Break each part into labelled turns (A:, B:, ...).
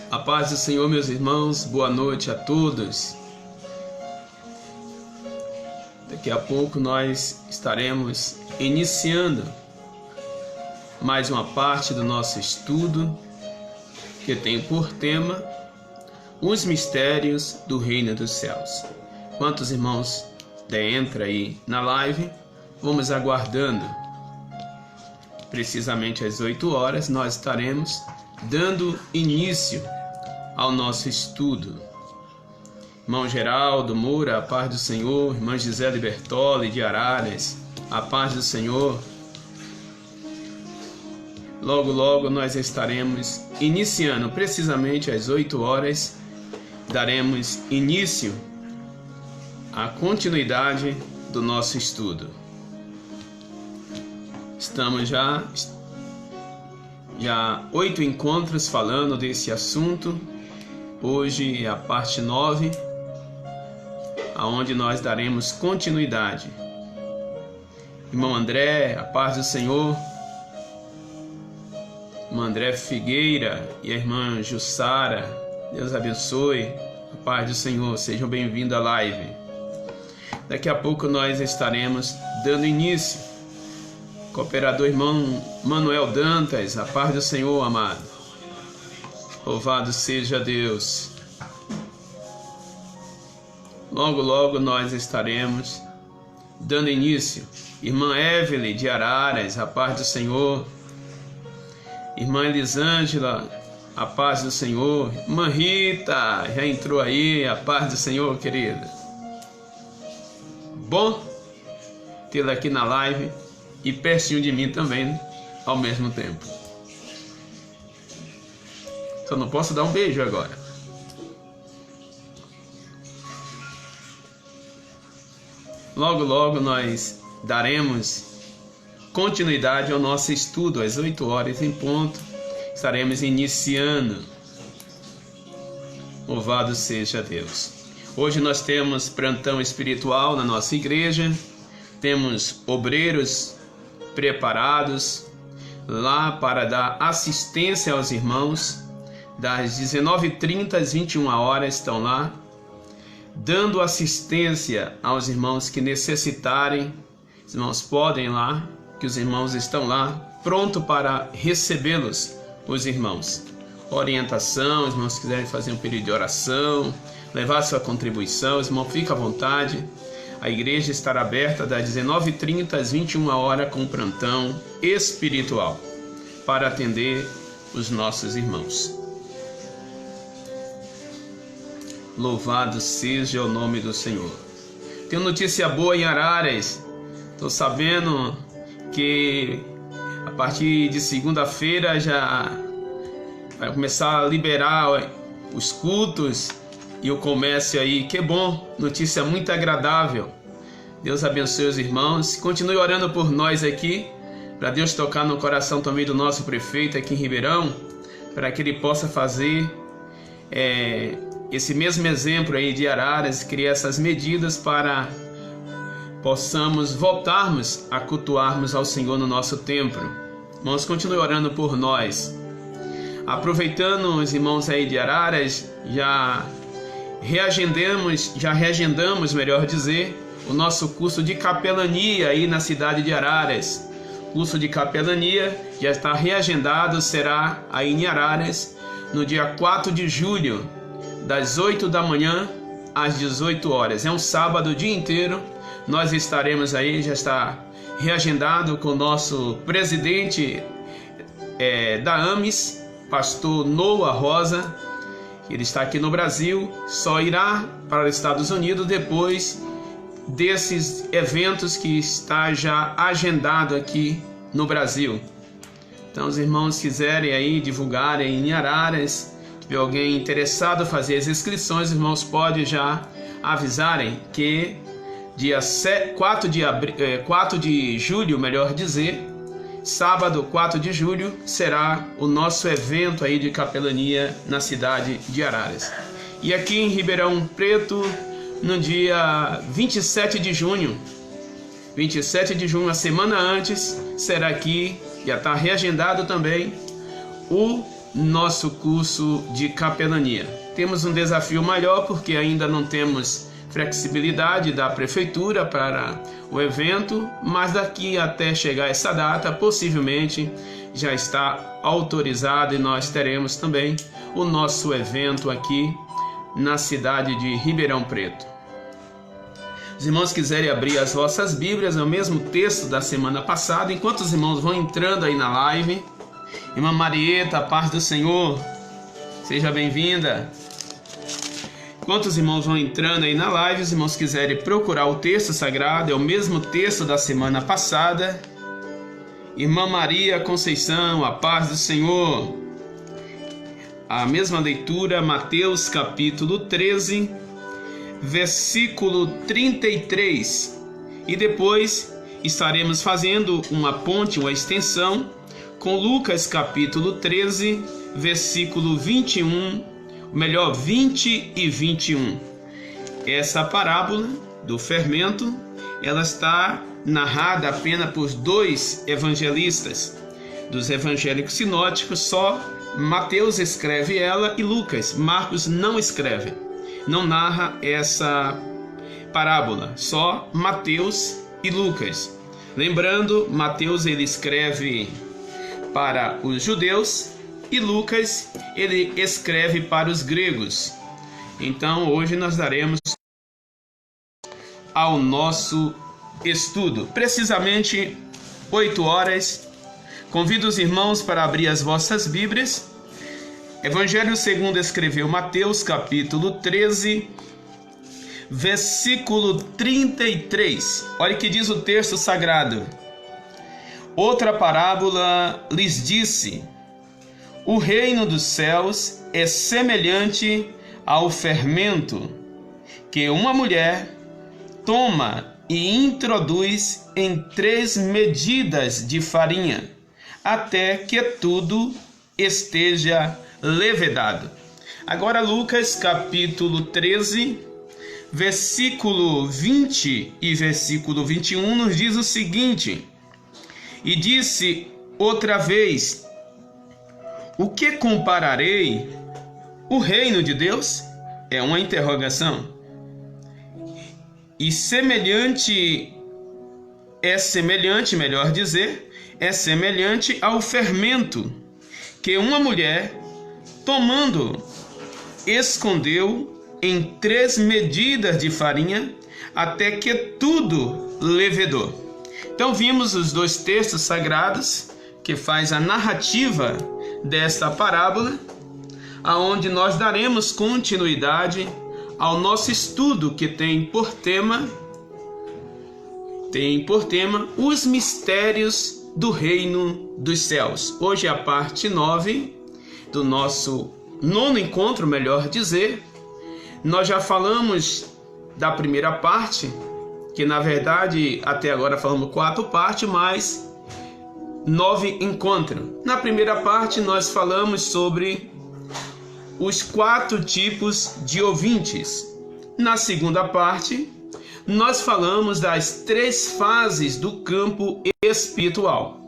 A: A paz do Senhor, meus irmãos, boa noite a todos. Daqui a pouco nós estaremos iniciando mais uma parte do nosso estudo, que tem por tema os mistérios do reino dos céus. Quantos irmãos entram aí na live, vamos aguardando. Precisamente às 8 horas nós estaremos dando início ao nosso estudo. Irmão Geraldo Moura, a paz do Senhor. Irmã Gisele Bertoli de Araras, a paz do Senhor. Logo nós estaremos iniciando, precisamente às 8 horas, daremos início à continuidade do nosso estudo. Estamos já 8 encontros falando desse assunto. Hoje é a parte 9, aonde nós daremos continuidade. Irmão André, a paz do Senhor. Irmão André Figueira e a irmã Jussara, Deus abençoe. A paz do Senhor, sejam bem-vindos à live. Daqui a pouco nós estaremos dando início. Cooperador irmão Manuel Dantas, a paz do Senhor, amado. Louvado seja Deus. Logo nós estaremos dando início. Irmã Evelyn de Araras, a paz do Senhor. Irmã Elisângela, a paz do Senhor. Irmã Rita, já entrou aí, a paz do Senhor, querida. Bom tê-la aqui na live e pertinho de mim também, ao mesmo tempo. Só não posso dar um beijo agora. Logo nós daremos continuidade ao nosso estudo. Às 8 horas em ponto estaremos iniciando. Louvado seja Deus. Hoje nós temos plantão espiritual na nossa igreja. Temos obreiros preparados lá para dar assistência aos irmãos. Das 19h30 às 21 horas estão lá, dando assistência aos irmãos que necessitarem. Os irmãos podem ir lá, que os irmãos estão lá, pronto para recebê-los, os irmãos. Orientação, os irmãos quiserem fazer um período de oração, levar sua contribuição, os irmãos fiquem à vontade. A igreja estará aberta das 19h30 às 21 horas com plantão espiritual, para atender os nossos irmãos. Louvado seja o nome do Senhor. Tenho notícia boa em Araras. Estou sabendo que a partir de segunda-feira já vai começar a liberar os cultos e o comércio aí. Que bom, notícia muito agradável. Deus abençoe os irmãos. Continue orando por nós aqui, para Deus tocar no coração também do nosso prefeito aqui em Ribeirão, para que ele possa fazer esse mesmo exemplo aí de Araras, criar essas medidas para possamos voltarmos a cultuarmos ao Senhor no nosso templo. Irmãos, continue orando por nós. Aproveitando os irmãos aí de Araras, já reagendamos, melhor dizer, o nosso curso de capelania aí na cidade de Araras. O curso de capelania já está reagendado, será aí em Araras no dia 4 de julho, das 8 da manhã às 18 horas. É um sábado o dia inteiro. Nós estaremos aí, já está reagendado com o nosso presidente da AMES, pastor Noah Rosa. Ele está aqui no Brasil, só irá para os Estados Unidos depois desses eventos que está já agendado aqui no Brasil. Então, os irmãos quiserem aí divulgarem em Araras, se tiver alguém interessado em fazer as inscrições, os irmãos podem já avisarem que dia 4 de julho, melhor dizer, sábado 4 de julho, será o nosso evento aí de capelania na cidade de Araras. E aqui em Ribeirão Preto, no dia 27 de junho, a semana antes, será aqui, já está reagendado também, o nosso curso de capelania. Temos um desafio maior porque ainda não temos flexibilidade da prefeitura para o evento, mas daqui até chegar essa data, possivelmente já está autorizado e nós teremos também o nosso evento aqui na cidade de Ribeirão Preto. Os irmãos quiserem abrir as vossas Bíblias, é o mesmo texto da semana passada. Enquanto os irmãos vão entrando aí na live, irmã Marieta, a paz do Senhor, seja bem-vinda. Enquanto os irmãos vão entrando aí na live, os irmãos quiserem procurar o texto sagrado, é o mesmo texto da semana passada. Irmã Maria Conceição, a paz do Senhor. A mesma leitura, Mateus capítulo 13, versículo 33. E depois estaremos fazendo uma ponte, uma extensão, com Lucas capítulo 13, versículo 21, 20 e 21. Essa parábola do fermento, ela está narrada apenas por dois evangelistas. Dos evangélicos sinóticos, só Mateus escreve ela e Lucas. Marcos não escreve, não narra essa parábola, só Mateus e Lucas. Lembrando, Mateus ele escreve para os judeus e Lucas ele escreve para os gregos. Então hoje nós daremos ao nosso estudo, precisamente 8 horas. Convido os irmãos para abrir as vossas Bíblias. Evangelho segundo escreveu Mateus capítulo 13, versículo 33. Olha o que diz o texto sagrado. Outra parábola lhes disse: o reino dos céus é semelhante ao fermento que uma mulher toma e introduz em 3 medidas de farinha, até que tudo esteja levedado. Agora Lucas capítulo 13, versículo 20 e versículo 21 nos diz o seguinte: e disse outra vez: o que compararei? O reino de Deus? É uma interrogação. E semelhante, melhor dizer, é semelhante ao fermento que uma mulher, tomando, escondeu em 3 medidas de farinha, até que tudo levedou. Então vimos os dois textos sagrados que faz a narrativa desta parábola, aonde nós daremos continuidade ao nosso estudo que tem por tema os mistérios do reino dos céus. Hoje é a parte 9 do nosso 9º encontro, melhor dizer. Nós já falamos da primeira parte, que na verdade até agora falamos 4 partes, mas 9 encontros. Na primeira parte nós falamos sobre os 4 tipos de ouvintes. Na segunda parte, nós falamos das 3 fases do campo espiritual.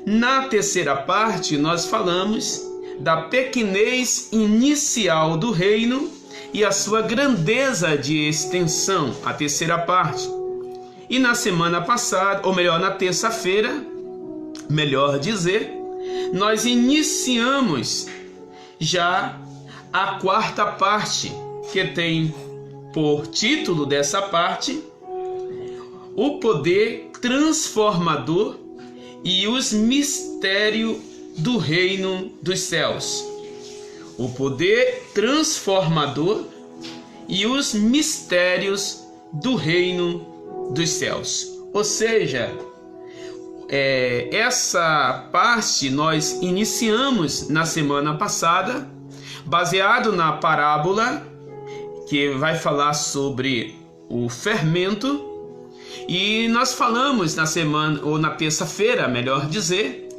A: Na terceira parte, nós falamos da pequenez inicial do reino e a sua grandeza de extensão, a terceira parte. E na semana passada, ou melhor, na terça-feira, melhor dizer, nós iniciamos já a 4ª parte, que tem por título dessa parte o poder transformador e os mistérios do reino dos céus. O poder transformador e os mistérios do reino dos céus. Ou seja, essa parte nós iniciamos na semana passada, baseado na parábola que vai falar sobre o fermento, e nós falamos na semana, ou na terça-feira, melhor dizer,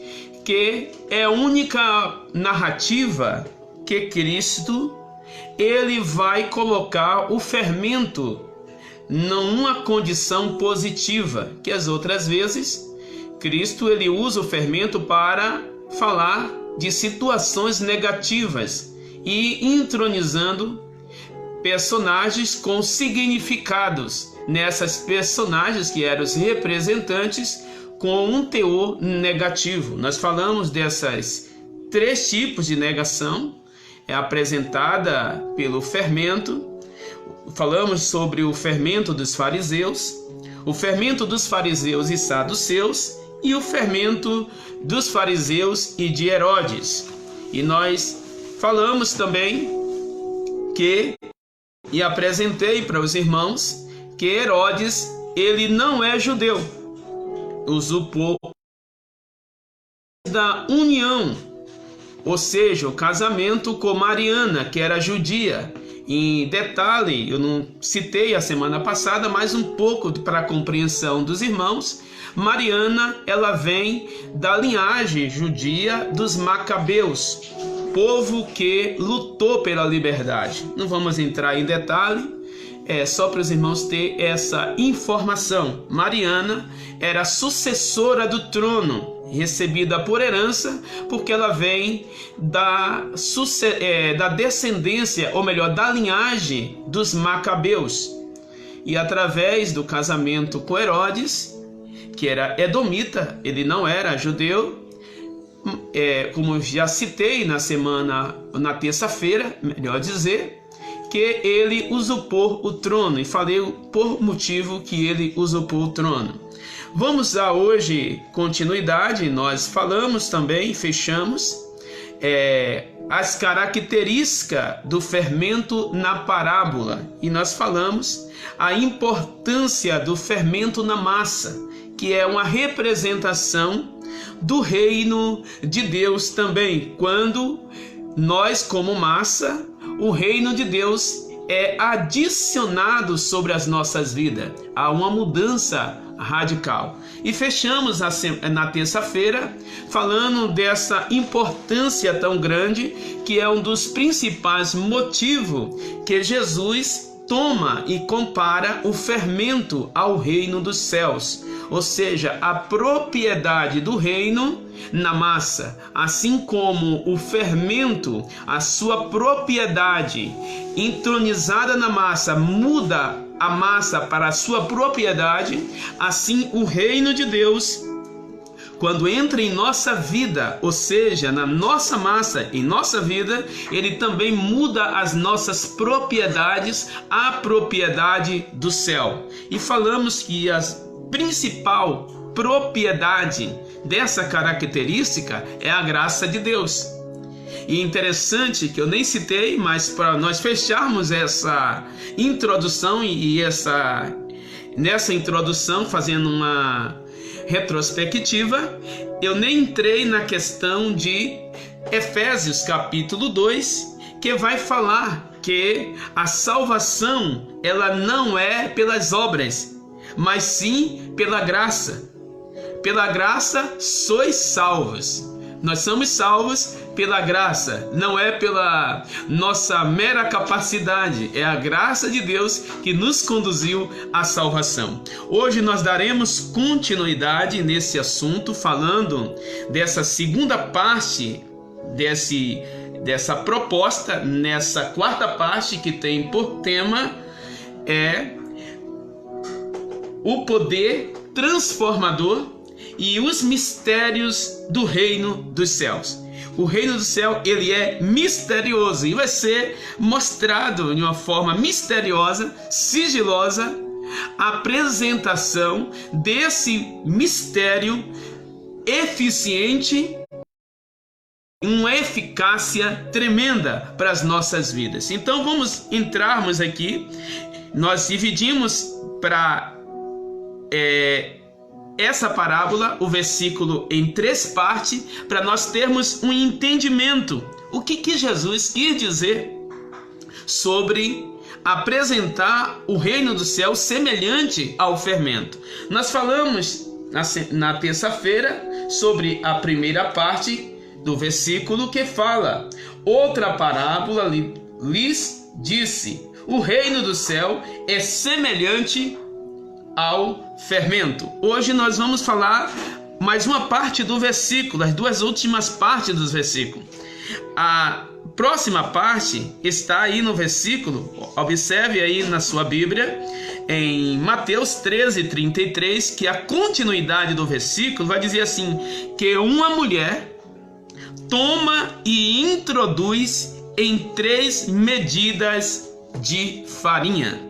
A: que é a única narrativa que Cristo ele vai colocar o fermento numa condição positiva, que as outras vezes Cristo ele usa o fermento para falar de situações negativas e entronizando personagens com significados. Nessas personagens que eram os representantes com um teor negativo. Nós falamos dessas 3 tipos de negação, apresentada pelo fermento. Falamos sobre o fermento dos fariseus, o fermento dos fariseus e saduceus e o fermento dos fariseus e de Herodes. E nós falamos também e apresentei para os irmãos que Herodes, ele não é judeu, usurpou da união, ou seja, o casamento com Mariana, que era judia. Em detalhe, eu não citei a semana passada, mas um pouco para a compreensão dos irmãos, Mariana, ela vem da linhagem judia dos Macabeus, povo que lutou pela liberdade. Não vamos entrar em detalhe, só para os irmãos terem essa informação. Mariana era sucessora do trono, recebida por herança, porque ela vem da descendência, ou melhor, da linhagem dos Macabeus. E através do casamento com Herodes, que era edomita, ele não era judeu, como já citei na terça-feira, melhor dizer, que ele usurpou o trono, e falei por motivo que ele usurpou o trono. Vamos dar hoje continuidade. Nós falamos também, fechamos as características do fermento na parábola, e nós falamos a importância do fermento na massa, que é uma representação do reino de Deus também. Quando nós, como massa, o reino de Deus é adicionado sobre as nossas vidas. Há uma mudança radical. E fechamos na terça-feira falando dessa importância tão grande, que é um dos principais motivos que Jesus toma e compara o fermento ao reino dos céus, ou seja, a propriedade do reino na massa, assim como o fermento, a sua propriedade entronizada na massa, muda a massa para a sua propriedade, assim o reino de Deus, quando entra em nossa vida, ou seja, na nossa massa, em nossa vida, ele também muda as nossas propriedades, a propriedade do céu. E falamos que a principal propriedade dessa característica é a graça de Deus. E interessante que eu nem citei, mas para nós fecharmos essa introdução nessa introdução, fazendo uma retrospectiva, eu nem entrei na questão de Efésios capítulo 2, que vai falar que a salvação, ela não é pelas obras, mas sim pela graça. Pela graça sois salvos. Nós somos salvos pela graça, não é pela nossa mera capacidade, é a graça de Deus que nos conduziu à salvação. Hoje nós daremos continuidade nesse assunto, falando dessa segunda parte dessa proposta, nessa quarta parte que tem por tema o poder transformador e os mistérios do reino dos céus. O reino do céu, ele é misterioso e vai ser mostrado de uma forma misteriosa, sigilosa, a apresentação desse mistério eficiente, uma eficácia tremenda para as nossas vidas. Então vamos entrarmos aqui. Nós dividimos para essa parábola, o versículo, em 3 partes, para nós termos um entendimento. O que Jesus quis dizer sobre apresentar o reino do céu semelhante ao fermento. Nós falamos na terça-feira sobre a primeira parte do versículo, que fala: outra parábola lhes disse, o reino do céu é semelhante ao fermento. Hoje nós vamos falar mais uma parte do versículo, as duas últimas partes dos versículos. A próxima parte está aí no versículo, observe aí na sua Bíblia, em Mateus 13:33, que a continuidade do versículo vai dizer assim, que uma mulher toma e introduz em 3 medidas de farinha.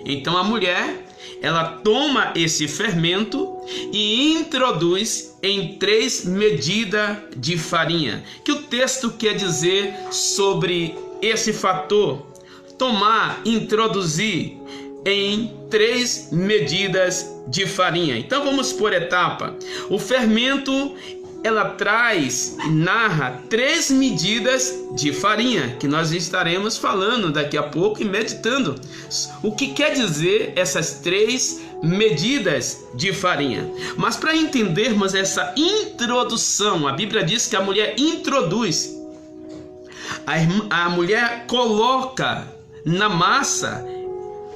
A: Então a mulher, ela toma esse fermento e introduz em 3 medidas de farinha. Que o texto quer dizer sobre esse fator? Tomar, introduzir em 3 medidas de farinha. Então vamos por etapa. O fermento, ela traz e narra 3 medidas de farinha, que nós estaremos falando daqui a pouco e meditando. O que quer dizer essas 3 medidas de farinha? Mas para entendermos essa introdução, a Bíblia diz que a mulher introduz. A mulher coloca na massa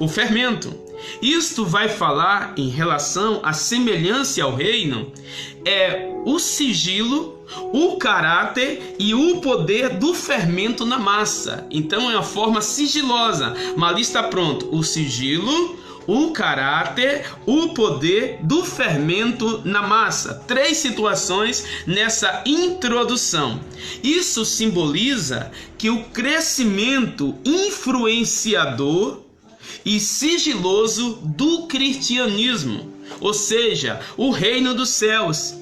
A: o fermento. Isto vai falar em relação à semelhança ao reino, o sigilo, o caráter e o poder do fermento na massa. Então é uma forma sigilosa, mas ali está pronto o sigilo, o caráter, o poder do fermento na massa. 3 situações nessa introdução. Isso simboliza que o crescimento influenciador e sigiloso do cristianismo, ou seja, o reino dos céus,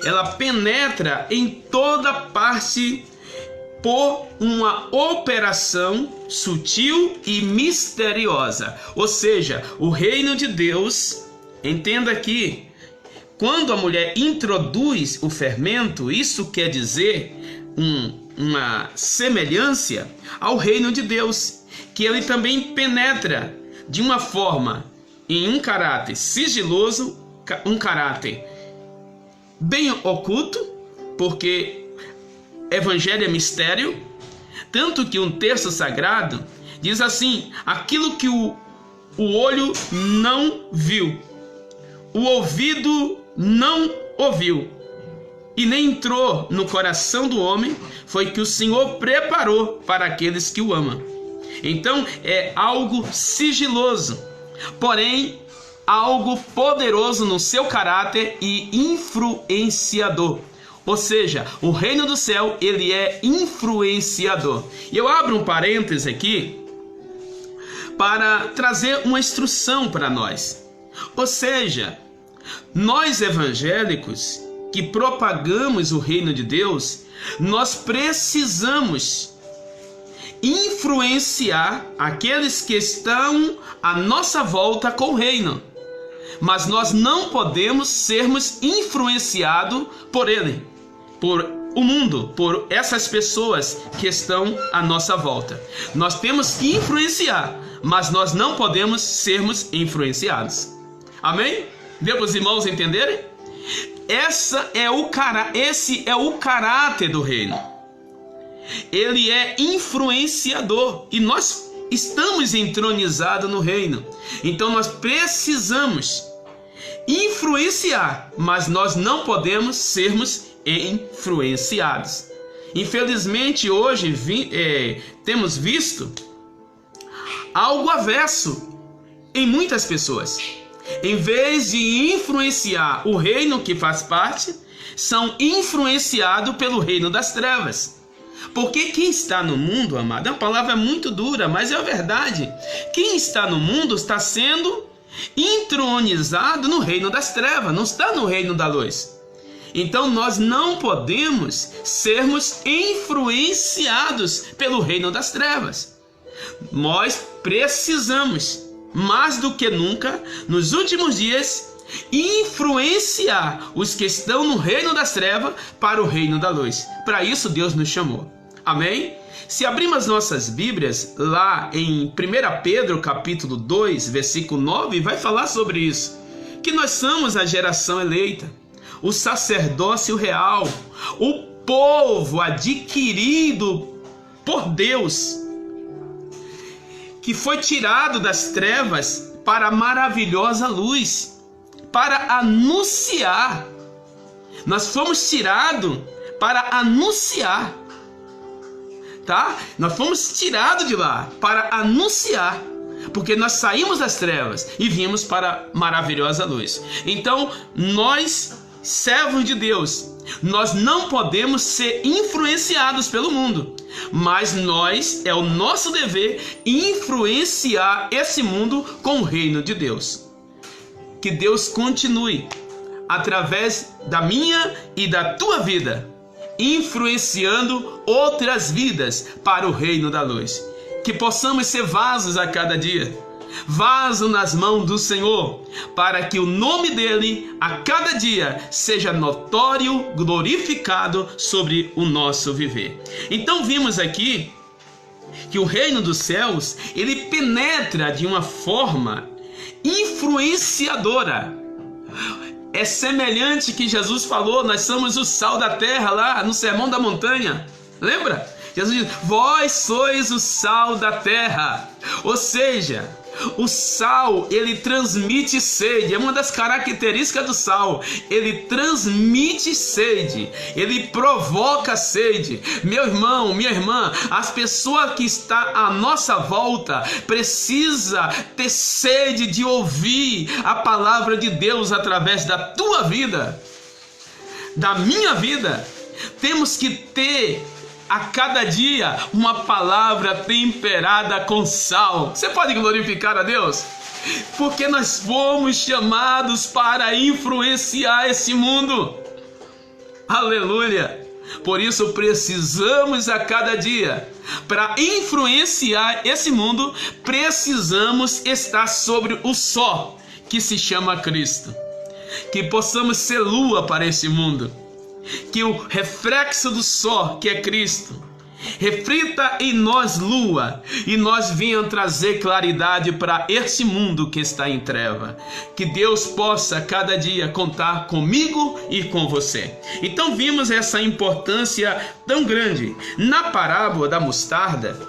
A: ela penetra em toda parte por uma operação sutil e misteriosa. Ou seja, o reino de Deus, entenda aqui, quando a mulher introduz o fermento, isso quer dizer uma semelhança ao reino de Deus, que ele também penetra de uma forma em um caráter sigiloso, um caráter bem oculto, porque evangelho é mistério, tanto que um texto sagrado diz assim: aquilo que o olho não viu, o ouvido não ouviu e nem entrou no coração do homem, foi que o Senhor preparou para aqueles que o amam. Então é algo sigiloso, porém algo poderoso no seu caráter e influenciador. Ou seja, o reino do céu, ele é influenciador. E eu abro um parêntese aqui para trazer uma instrução para nós. Ou seja, nós evangélicos que propagamos o reino de Deus, nós precisamos influenciar aqueles que estão à nossa volta com o reino. Mas nós não podemos sermos influenciados por ele, por o mundo, por essas pessoas que estão à nossa volta. Nós temos que influenciar, mas nós não podemos sermos influenciados. Amém? Deu para os irmãos entenderem? Esse é o caráter do reino. Ele é influenciador e nós estamos entronizados no reino. Então nós precisamos influenciar, mas nós não podemos sermos influenciados. Infelizmente hoje temos visto algo avesso em muitas pessoas. Em vez de influenciar o reino que faz parte, são influenciados pelo reino das trevas. Porque quem está no mundo, amado, é uma palavra muito dura, mas é a verdade. Quem está no mundo está sendo entronizado no reino das trevas, não está no reino da luz. Então nós não podemos sermos influenciados pelo reino das trevas. Nós precisamos, mais do que nunca, nos últimos dias, influenciar os que estão no reino das trevas para o reino da luz. Para isso Deus nos chamou. Amém? Se abrirmos as nossas Bíblias, lá em 1 Pedro capítulo 2, versículo 9, vai falar sobre isso. Que nós somos a geração eleita, o sacerdócio real, o povo adquirido por Deus, que foi tirado das trevas para a maravilhosa luz, para anunciar Nós fomos tirados para anunciar, tá? Nós fomos tirados de lá para anunciar, porque nós saímos das trevas e viemos para a maravilhosa luz. Então, nós, servos de Deus, nós não podemos ser influenciados pelo mundo, mas é o nosso dever influenciar esse mundo com o reino de Deus. Que Deus continue, através da minha e da tua vida, influenciando outras vidas para o reino da luz. Que possamos ser vasos a cada dia, vaso nas mãos do Senhor, para que o nome dele a cada dia seja notório, glorificado sobre o nosso viver. Então vimos aqui que o reino dos céus, ele penetra de uma forma influenciadora. É semelhante que Jesus falou: nós somos o sal da terra, lá no Sermão da Montanha. Lembra? Jesus diz: vós sois o sal da terra. Ou seja, o sal, ele transmite sede. É uma das características do sal. Ele transmite sede. Ele provoca sede. Meu irmão, minha irmã, as pessoas que estão à nossa volta precisam ter sede de ouvir a palavra de Deus através da tua vida, da minha vida. Temos que ter a cada dia uma palavra temperada com sal. Você pode glorificar a Deus? Porque nós fomos chamados para influenciar esse mundo. Aleluia! Por isso precisamos a cada dia, para influenciar esse mundo, precisamos estar sobre o sol que se chama Cristo. Que possamos ser lua para esse mundo. Que o reflexo do sol, que é Cristo, reflita em nós lua, e nós venham trazer claridade para esse mundo que está em treva. Que Deus possa cada dia contar comigo e com você. Então vimos essa importância tão grande. Na parábola da mostarda,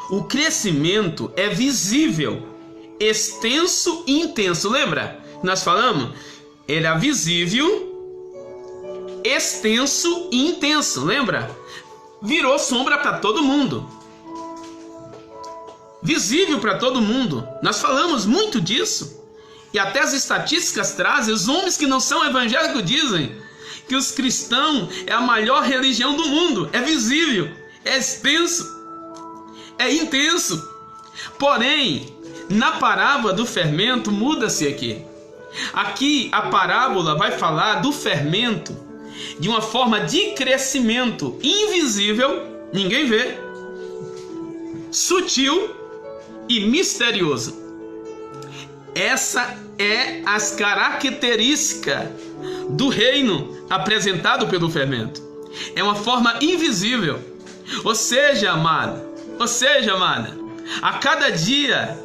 A: o crescimento é visível, extenso e intenso. Lembra? Nós falamos? Era visível, extenso e intenso, lembra? Virou sombra para todo mundo, visível para todo mundo. Nós falamos muito disso, e até as estatísticas trazem. Os homens que não são evangélicos dizem que os cristãos é a maior religião do mundo. É visível, é extenso, é intenso. Porém, na parábola do fermento, muda-se aqui. Aqui a parábola vai falar do fermento de uma forma de crescimento invisível, ninguém vê, sutil e misterioso. Essa é as características do reino apresentado pelo fermento. É uma forma invisível. Ou seja, amada, a cada dia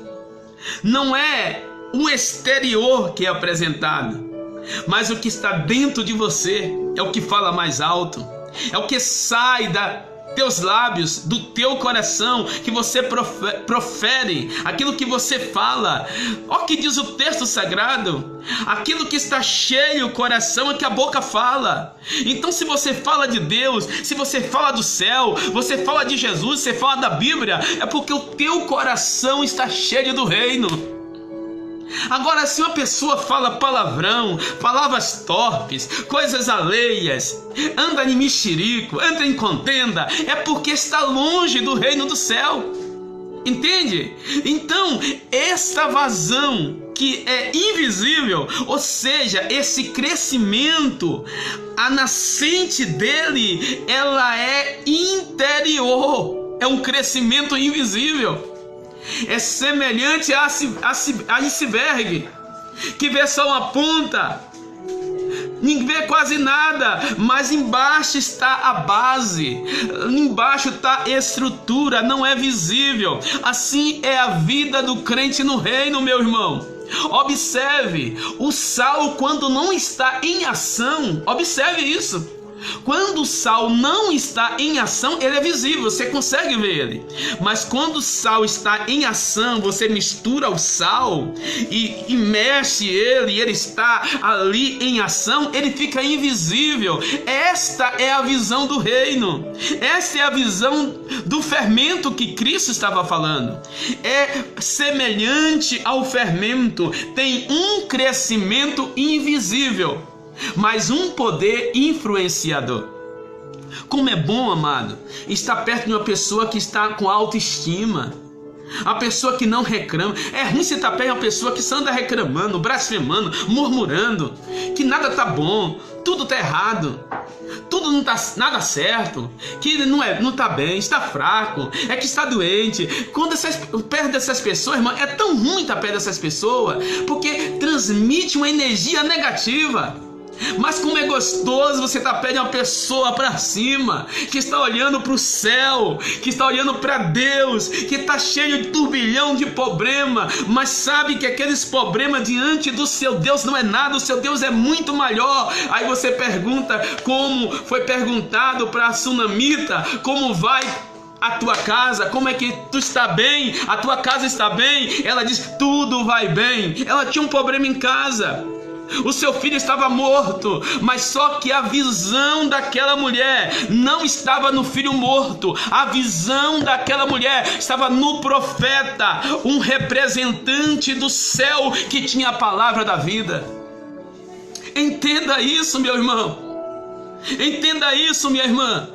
A: não é o exterior que é apresentado, mas o que está dentro de você é o que fala mais alto, é o que sai teus lábios, do teu coração, que você profere, aquilo que você fala. Olha o que diz o texto sagrado: aquilo que está cheio o coração é que a boca fala. Então, se você fala de Deus, se você fala do céu, você fala de Jesus, você fala da Bíblia, é porque o teu coração está cheio do reino. Agora, se uma pessoa fala palavrão, palavras torpes, coisas alheias, anda em mexerico, anda em contenda, é porque está longe do reino do céu. Entende? Então, esta vazão que é invisível, ou seja, esse crescimento, a nascente dele, ela é interior, é um crescimento invisível. É semelhante a iceberg, que vê só uma ponta, ninguém vê quase nada, mas embaixo está a base, embaixo está a estrutura, não é visível. Assim é a vida do crente no reino, meu irmão. Observe, o sal, quando não está em ação, observe isso. Quando o sal não está em ação, ele é visível, você consegue ver ele. Mas quando o sal está em ação, você mistura o sal e mexe ele, e ele está ali em ação, ele fica invisível. Esta é a visão do reino. Esta é a visão do fermento que Cristo estava falando. É semelhante ao fermento, tem um crescimento invisível, mas um poder influenciador. Como é bom, amado, estar perto de uma pessoa que está com autoestima, a pessoa que não reclama. É ruim você estar perto de uma pessoa que só anda reclamando, blasfemando, murmurando, que nada tá bom, tudo tá errado, tudo não tá nada certo, que não tá bem, está fraco, é que está doente. Quando perto dessas pessoas, irmão, é tão ruim estar perto dessas pessoas, porque transmite uma energia negativa. Mas como é gostoso você estar perto de uma pessoa para cima, que está olhando para o céu, que está olhando para Deus, que está cheio de turbilhão de problema, mas sabe que aqueles problemas diante do seu Deus não é nada, o seu Deus é muito maior. Aí você pergunta, como foi perguntado para a sunamita, como vai a tua casa, como é que tu está bem, a tua casa está bem? Ela diz, tudo vai bem. Ela tinha um problema em casa, o seu filho estava morto, mas só que a visão daquela mulher não estava no filho morto. A visão daquela mulher estava no profeta, um representante do céu que tinha a palavra da vida. Entenda isso, meu irmão. Entenda isso, minha irmã.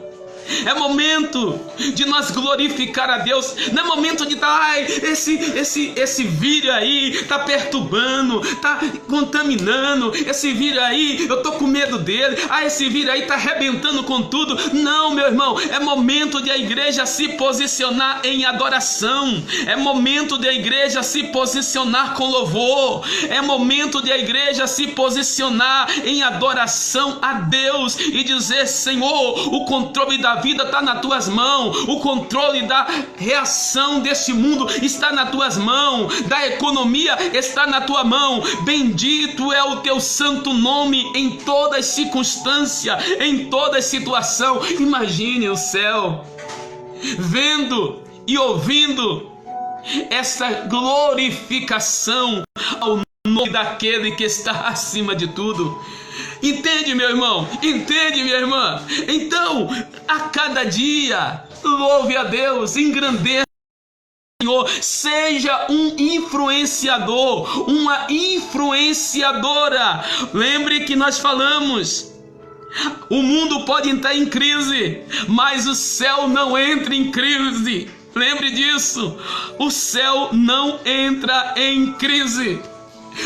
A: É momento de nós glorificar a Deus. Não é momento de estar, esse vírus aí está perturbando, está contaminando. Esse vírus aí, eu estou com medo dele. Esse vírus aí está arrebentando com tudo. Não, meu irmão, é momento de a igreja se posicionar em adoração. É momento de a igreja se posicionar com louvor. É momento de a igreja se posicionar em adoração a Deus e dizer, Senhor, o controle da vida está nas tuas mãos, o controle da reação deste mundo está nas tuas mãos, da economia está na tua mão. Bendito é o teu santo nome em todas as circunstâncias, em toda situação. Imagine o céu vendo e ouvindo essa glorificação ao nome daquele que está acima de tudo. Entende, meu irmão? Entende, minha irmã? Então, a cada dia, louve a Deus, engrandeça o Senhor, seja um influenciador, uma influenciadora. Lembre que nós falamos, o mundo pode entrar em crise, mas o céu não entra em crise. Lembre disso, o céu não entra em crise.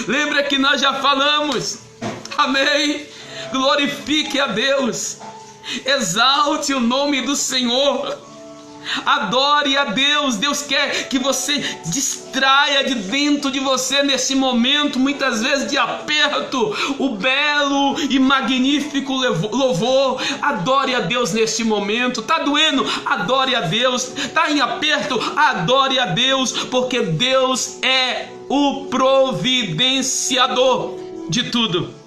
A: Lembra que nós já falamos. Amém. Glorifique a Deus, exalte o nome do Senhor, adore a Deus. Deus quer que você distraia de dentro de você nesse momento, muitas vezes de aperto, o belo e magnífico louvor. Adore a Deus neste momento. Está doendo? Adore a Deus. Está em aperto? Adore a Deus, porque Deus é o providenciador de tudo.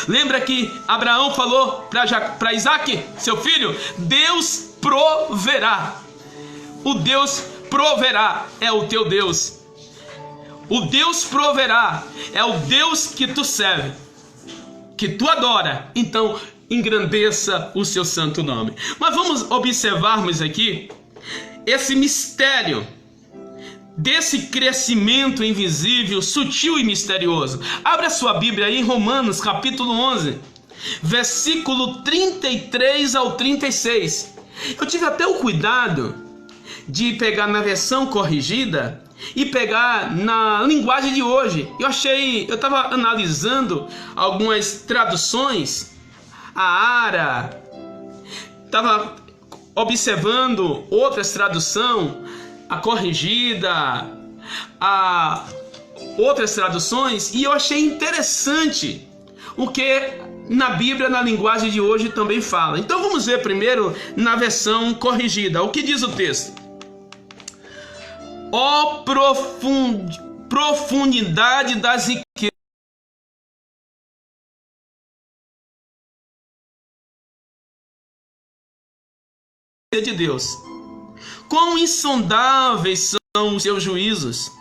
A: Lembra que Abraão falou para Isaac, seu filho, Deus proverá. O Deus proverá é o teu Deus. O Deus proverá é o Deus que tu serve, que tu adora. Então engrandeça o seu santo nome. Mas vamos observarmos aqui esse mistério desse crescimento invisível, sutil e misterioso. Abra sua Bíblia aí em Romanos capítulo 11, versículo 33 ao 36. Eu tive até o cuidado de pegar na versão corrigida e pegar na linguagem de hoje. Eu estava analisando algumas traduções, a ARA, estava observando outras traduções, a corrigida, a outras traduções, e eu achei interessante o que na Bíblia, na linguagem de hoje, também fala. Então vamos ver primeiro na versão corrigida. O que diz o texto? Ó profundidade das riquezas de Deus. Quão insondáveis são os seus juízos,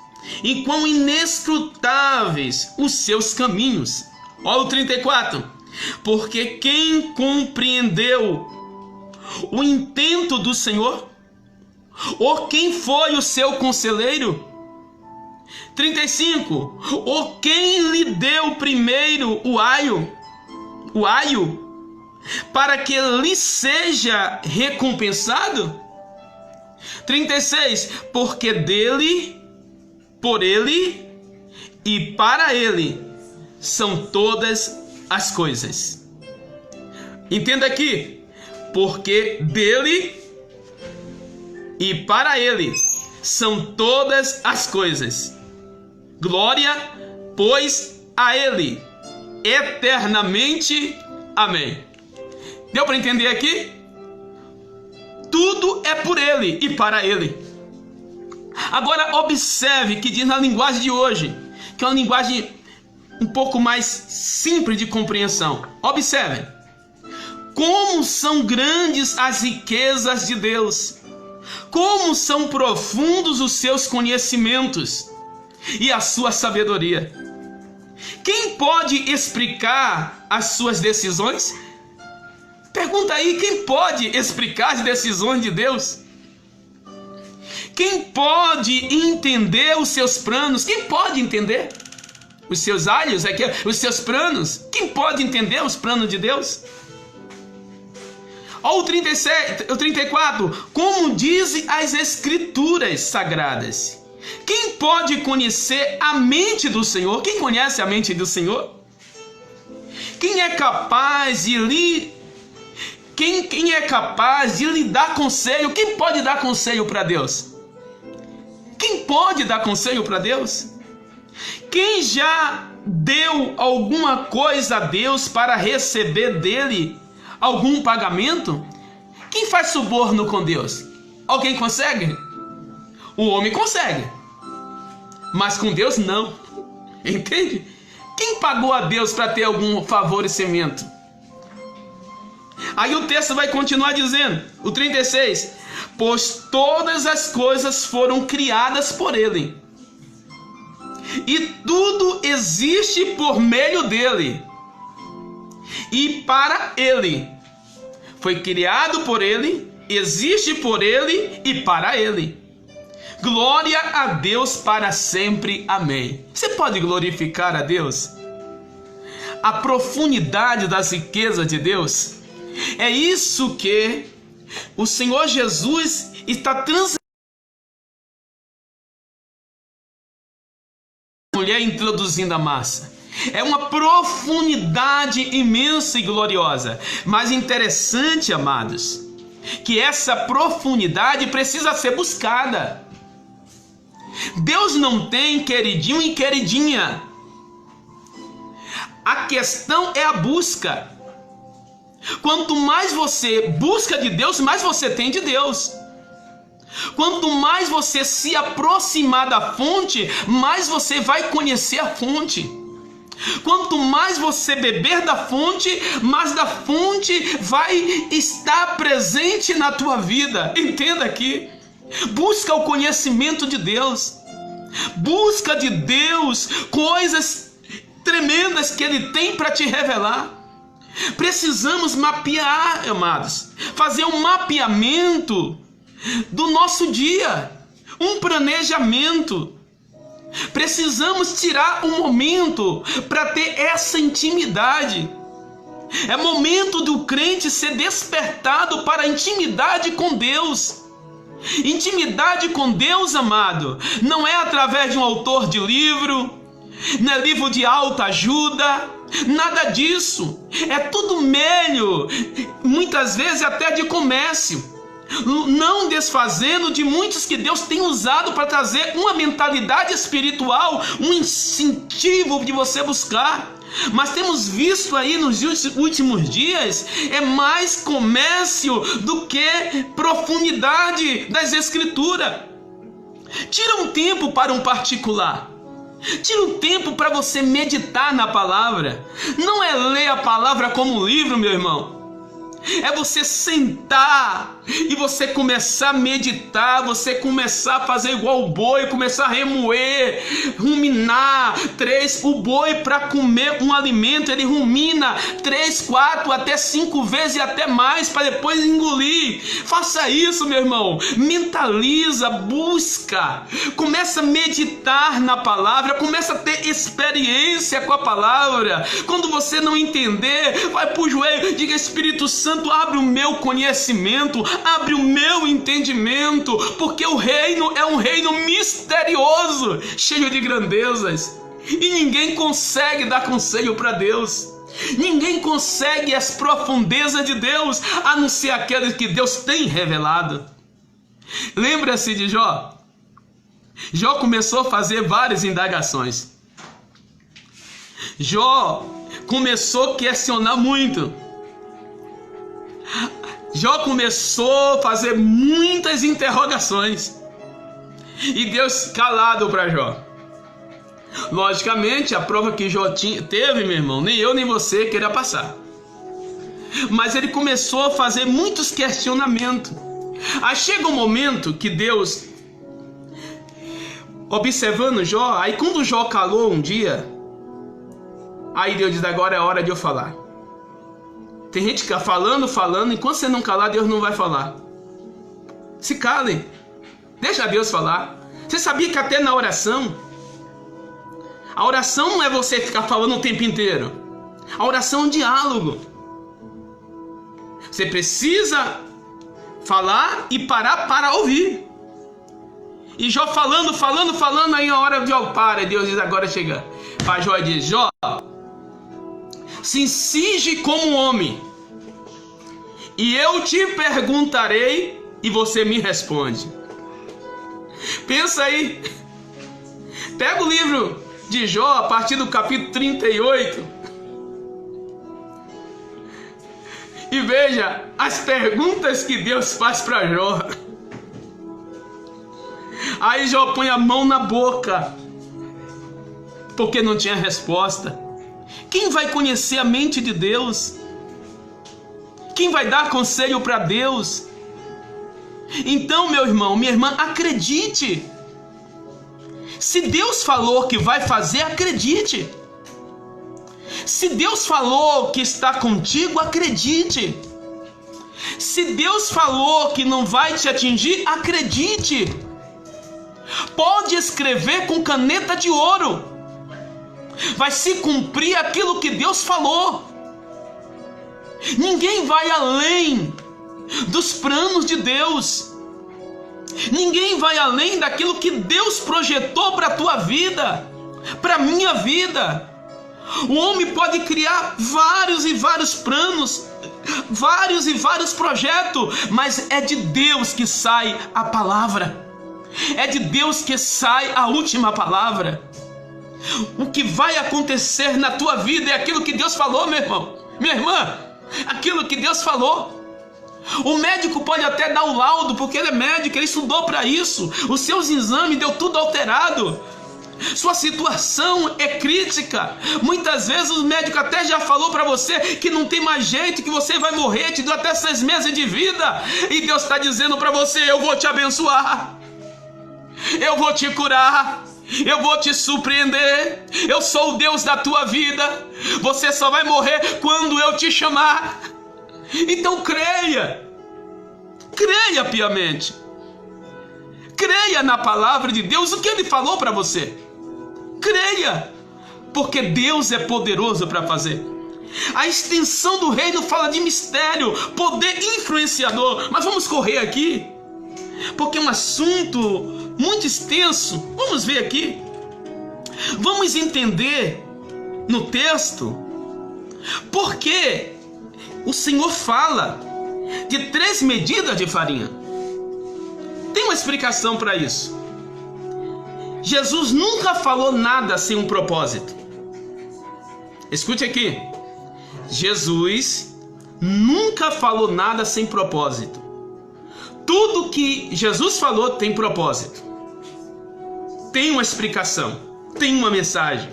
A: e quão inescrutáveis os seus caminhos. Olha o 34. Porque quem compreendeu o intento do Senhor? Ou quem foi o seu conselheiro? 35. Ou quem lhe deu primeiro o aio, para que lhe seja recompensado? 36. Porque dele, por ele e para ele são todas as coisas. Entenda aqui. Porque dele e para ele são todas as coisas. Glória, pois, a ele eternamente. Amém. Deu para entender aqui? Tudo é por ele e para ele. Agora observe que diz na linguagem de hoje, que é uma linguagem um pouco mais simples de compreensão. Observe. Como são grandes as riquezas de Deus. Como são profundos os seus conhecimentos e a sua sabedoria. Quem pode explicar as suas decisões? Pergunta aí, quem pode explicar as decisões de Deus? Quem pode entender os seus planos? Quem pode entender os seus alhos, os seus planos? Quem pode entender os planos de Deus? Olha o 34. Como dizem as Escrituras Sagradas. Quem pode conhecer a mente do Senhor? Quem conhece a mente do Senhor? Quem é capaz de lhe... Quem é capaz de lhe dar conselho? Quem pode dar conselho para Deus? Quem pode dar conselho para Deus? Quem já deu alguma coisa a Deus para receber dele algum pagamento? Quem faz suborno com Deus? Alguém consegue? O homem consegue, mas com Deus não. Entende? Quem pagou a Deus para ter algum favorecimento? Aí o texto vai continuar dizendo, o 36. Pois todas as coisas foram criadas por ele, e tudo existe por meio dele, e para ele. Foi criado por ele, existe por ele e para ele. Glória a Deus para sempre. Amém. Você pode glorificar a Deus? A profundidade das riquezas de Deus. É isso que o Senhor Jesus está transmitindo. Mulher introduzindo a massa. É uma profundidade imensa e gloriosa. Mas interessante, amados, que essa profundidade precisa ser buscada. Deus não tem queridinho e queridinha. A questão é a busca. Quanto mais você busca de Deus, mais você tem de Deus. Quanto mais você se aproximar da fonte, mais você vai conhecer a fonte. Quanto mais você beber da fonte, mais da fonte vai estar presente na tua vida. Entenda aqui. Busca o conhecimento de Deus. Busca de Deus coisas tremendas que Ele tem para te revelar. Precisamos mapear, amados. Fazer um mapeamento do nosso dia. Um planejamento. Precisamos tirar um momento para ter essa intimidade. É momento do crente ser despertado para a intimidade com Deus. Intimidade com Deus, amado, não é através de um autor de livro, não é livro de alta ajuda, nada disso. É tudo meio, muitas vezes até de comércio. Não desfazendo de muitos que Deus tem usado para trazer uma mentalidade espiritual, um incentivo de você buscar. Mas temos visto aí nos últimos dias, é mais comércio do que profundidade das Escrituras. Tira um tempo para um particular. Tira um tempo para você meditar na palavra. Não é ler a palavra como um livro, meu irmão. É você sentar e você começar a meditar, você começar a fazer igual o boi, começar a remoer, ruminar. O boi, para comer um alimento, ele rumina 3, 4, até 5 vezes e até mais, para depois engolir. Faça isso, meu irmão. Mentaliza, busca, começa a meditar na palavra, começa a ter experiência com a palavra. Quando você não entender, vai para o joelho, diga: Espírito Santo, abre o meu conhecimento, abre o meu entendimento, porque o reino é um reino misterioso, cheio de grandezas, e ninguém consegue dar conselho para Deus. Ninguém consegue as profundezas de Deus, a não ser aqueles que Deus tem revelado. Lembra-se de Jó? Jó começou a fazer várias indagações. Jó começou a questionar muito. Jó começou a fazer muitas interrogações. E Deus calado para Jó. Logicamente, a prova que Jó teve, meu irmão, nem eu nem você queria passar. Mas ele começou a fazer muitos questionamentos. Aí chega um momento que Deus, observando Jó, aí quando Jó calou um dia, aí Deus diz: agora é a hora de eu falar. Tem gente que fica falando, enquanto você não calar, Deus não vai falar. Se calem, deixa Deus falar. Você sabia que até na oração, a oração não é você ficar falando o tempo inteiro. A oração é um diálogo. Você precisa falar e parar para ouvir. E Jó falando, aí a hora de Jó para, Deus diz: agora chega. Para Jó e diz: Jó, se insinge como um homem, e eu te perguntarei e você me responde. Pensa aí. Pega o livro de Jó, a partir do capítulo 38, e veja as perguntas que Deus faz para Jó. Aí Jó põe a mão na boca, porque não tinha resposta. Quem vai conhecer a mente de Deus? Quem vai dar conselho para Deus? Então, meu irmão, minha irmã, acredite. Se Deus falou que vai fazer, acredite. Se Deus falou que está contigo, acredite. Se Deus falou que não vai te atingir, acredite. Pode escrever com caneta de ouro. Vai se cumprir aquilo que Deus falou. Ninguém vai além dos planos de Deus. Ninguém vai além daquilo que Deus projetou para a tua vida, para a minha vida. O homem pode criar vários e vários planos, vários e vários projetos, mas é de Deus que sai a palavra. É de Deus que sai a última palavra. O que vai acontecer na tua vida é aquilo que Deus falou, meu irmão, minha irmã. Aquilo que Deus falou. O médico pode até dar o laudo, porque ele é médico, ele estudou para isso. Os seus exames deu tudo alterado. Sua situação é crítica. Muitas vezes o médico até já falou para você que não tem mais jeito, que você vai morrer, te deu até 6 meses de vida. E Deus está dizendo para você: eu vou te abençoar, eu vou te curar, eu vou te surpreender. Eu sou o Deus da tua vida. Você só vai morrer quando eu te chamar. Então creia. Creia piamente. Creia na palavra de Deus, o que Ele falou para você. Creia, porque Deus é poderoso para fazer. A extensão do reino fala de mistério, poder influenciador. Mas vamos correr aqui, porque é um assunto muito extenso. Vamos ver aqui. Vamos entender no texto porque o Senhor fala de 3 medidas de farinha. Tem uma explicação para isso. Jesus nunca falou nada sem um propósito. Escute aqui. Jesus nunca falou nada sem propósito. Tudo que Jesus falou tem propósito. Tem uma explicação. Tem uma mensagem.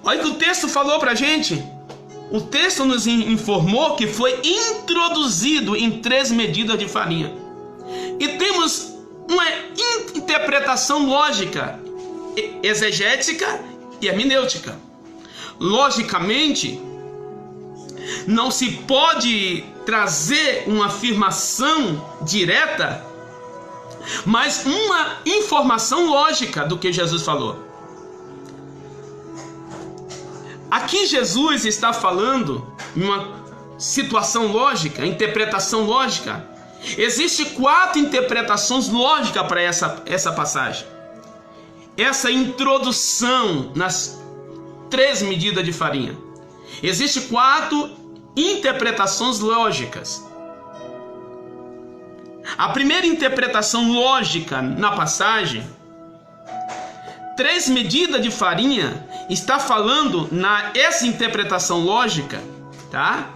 A: Olha o que o texto falou para a gente. o texto nos informou que foi introduzido em 3 medidas de farinha. E temos uma interpretação lógica, exegética e hermenêutica. Logicamente, não se pode trazer uma afirmação direta, mas uma informação lógica do que Jesus falou. Aqui Jesus está falando em uma situação lógica, interpretação lógica. Existem 4 interpretações lógicas para essa passagem. Essa introdução nas 3 medidas de farinha. Existem 4 interpretações lógicas. A primeira interpretação lógica na passagem, 3 medidas de farinha, está falando essa interpretação lógica, tá?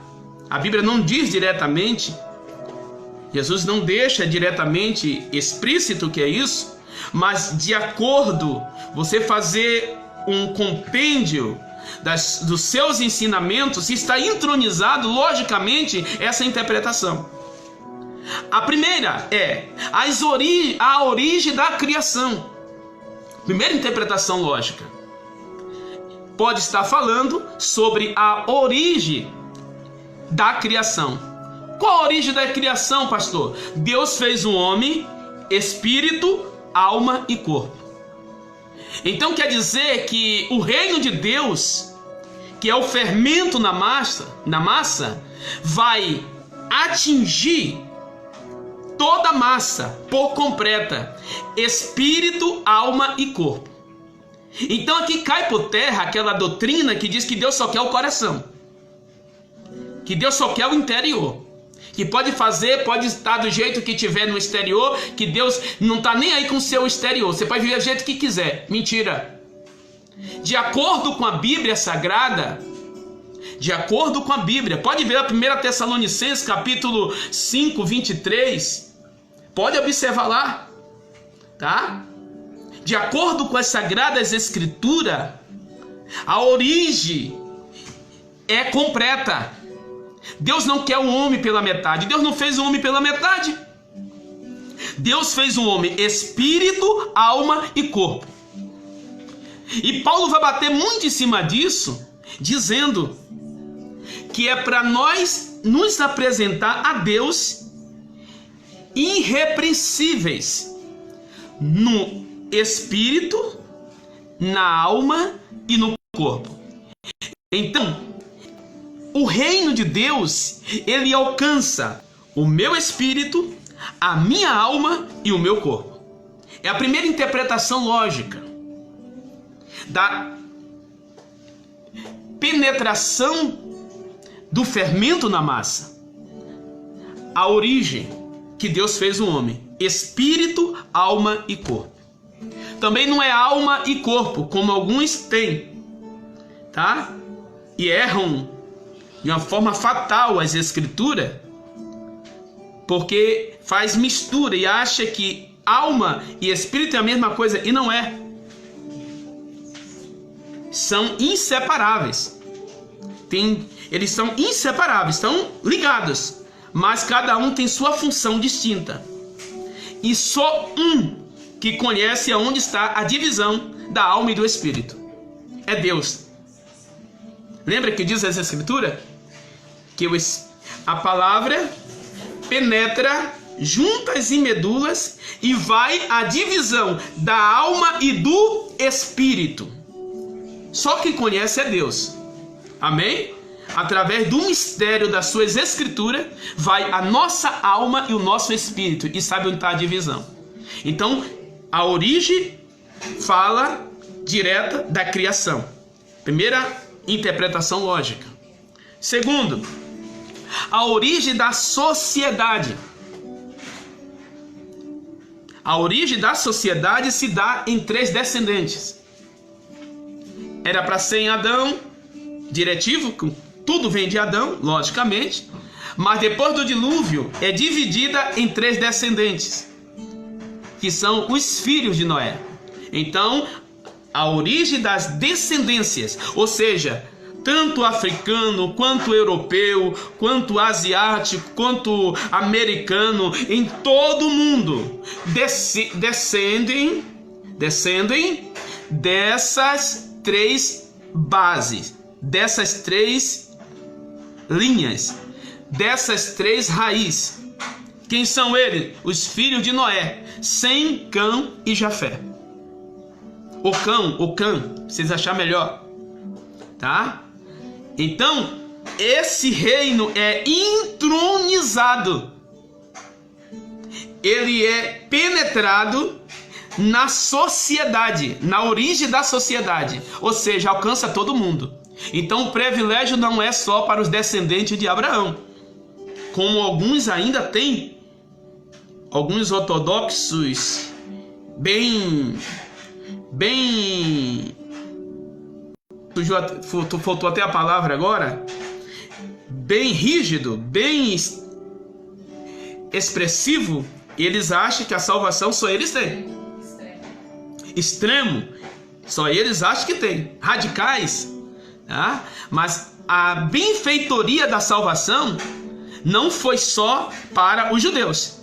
A: A Bíblia não diz diretamente, Jesus não deixa diretamente explícito o que é isso, mas de acordo, você fazer um compêndio dos seus ensinamentos, está entronizado logicamente essa interpretação. A primeira é a origem da criação. Primeira interpretação lógica. Pode estar falando sobre a origem da criação. Qual a origem da criação, pastor? Deus fez um homem, espírito, alma e corpo. Então quer dizer que o reino de Deus, que é o fermento na massa, vai atingir toda a massa por completa, espírito, alma e corpo. Então aqui cai por terra aquela doutrina que diz que Deus só quer o coração, que Deus só quer o interior, que pode estar do jeito que tiver no exterior, que Deus não está nem aí com o seu exterior, você pode viver do jeito que quiser. Mentira. De acordo com a Bíblia Sagrada, pode ver a 1 Tessalonicenses capítulo 5, 23, pode observar lá, tá? De acordo com as Sagradas Escrituras, a origem é completa. Deus não quer um homem pela metade. Deus não fez um homem pela metade. Deus fez um homem espírito, alma e corpo. E Paulo vai bater muito em cima disso, dizendo que é para nós nos apresentar a Deus irrepreensíveis no espírito, na alma e no corpo. Então, o reino de Deus, ele alcança o meu espírito, a minha alma e o meu corpo. É a primeira interpretação lógica da penetração do fermento na massa. A origem que Deus fez o homem, espírito, alma e corpo. Também não é alma e corpo, como alguns têm, tá? E erram de uma forma fatal as escrituras, porque faz mistura e acha que alma e espírito é a mesma coisa, e não é. São inseparáveis. Eles são inseparáveis, estão ligados, mas cada um tem sua função distinta. E só um que conhece aonde está a divisão da alma e do espírito é Deus. Lembra que diz essa escritura? Que a palavra penetra juntas e medulas e vai à divisão da alma e do espírito. Só quem conhece é Deus. Amém? Através do mistério das suas escrituras, vai a nossa alma e o nosso espírito e sabe onde está a divisão. Então, a origem fala direta da criação. Primeira interpretação lógica. Segundo, a origem da sociedade. A origem da sociedade se dá em 3 descendentes. Era para ser em Adão, diretivo, tudo vem de Adão, logicamente, mas depois do dilúvio é dividida em 3 descendentes, que são os filhos de Noé. Então, a origem das descendências, ou seja, tanto africano, quanto europeu, quanto asiático, quanto americano, em todo o mundo, descendem dessas três bases, dessas três linhas, dessas três raízes. Quem são eles? Os filhos de Noé, Sem, Cã e Jafé. O Cã, vocês acharem melhor, tá? Então, esse reino é entronizado. Ele é penetrado na sociedade, na origem da sociedade, ou seja, alcança todo mundo. Então, o privilégio não é só para os descendentes de Abraão, como alguns ainda têm, alguns ortodoxos bem faltou até a palavra agora, bem rígido, bem expressivo. Eles acham que a salvação só eles têm. Extremo, só eles acham que tem. Radicais, tá? Mas a benfeitoria da salvação não foi só para os judeus.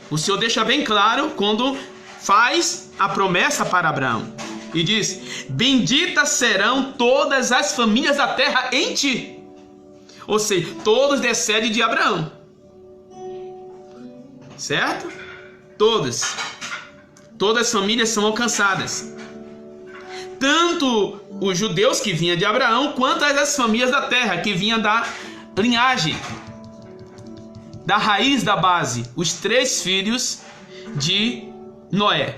A: O Senhor deixa bem claro quando faz a promessa para Abraão e diz: benditas serão todas as famílias da terra em ti. Ou seja, todos descendem de Abraão, certo? Todas as famílias são alcançadas, tanto os judeus que vinham de Abraão, quanto as famílias da terra que vinham da linhagem, da raiz da base, os três filhos de Noé,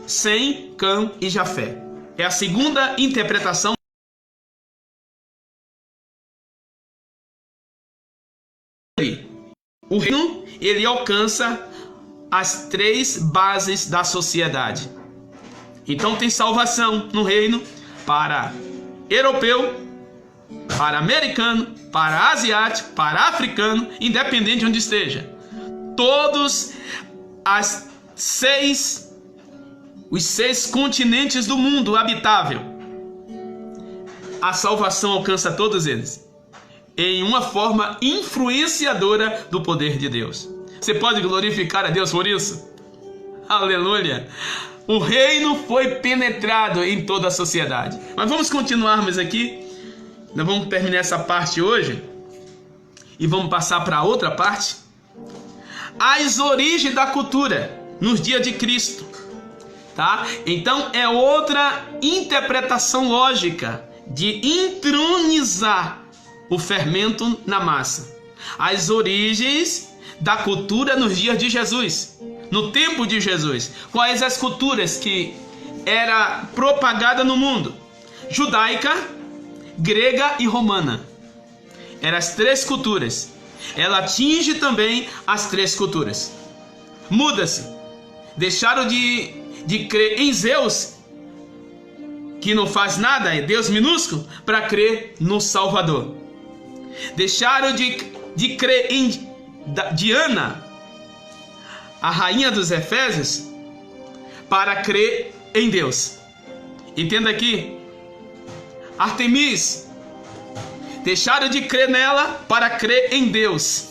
A: Sem, Cã e Jafé. É a segunda interpretação. O reino, ele alcança as três bases da sociedade. Então tem salvação no reino para europeu, para americano, para asiático, para africano, independente de onde esteja. Todos os seis continentes do mundo habitável, a salvação alcança todos eles em uma forma influenciadora do poder de Deus. Você pode glorificar a Deus por isso? Aleluia! O reino foi penetrado em toda a sociedade. Mas vamos continuarmos aqui. Nós vamos terminar essa parte hoje e vamos passar para outra parte. As origens da cultura nos dias de Cristo, tá? Então é outra interpretação lógica de entronizar o fermento na massa. As origens da cultura nos dias de Jesus, no tempo de Jesus. Quais as culturas que era propagada no mundo? Judaica, grega e romana. Eram as três culturas. Ela atinge também as três culturas. Muda-se. Deixaram de crer em Zeus, que não faz nada, é Deus minúsculo, para crer no Salvador. Deixaram de crer em Diana, a rainha dos Efésios, para crer em Deus. Entenda aqui. Artemis, deixaram de crer nela para crer em Deus.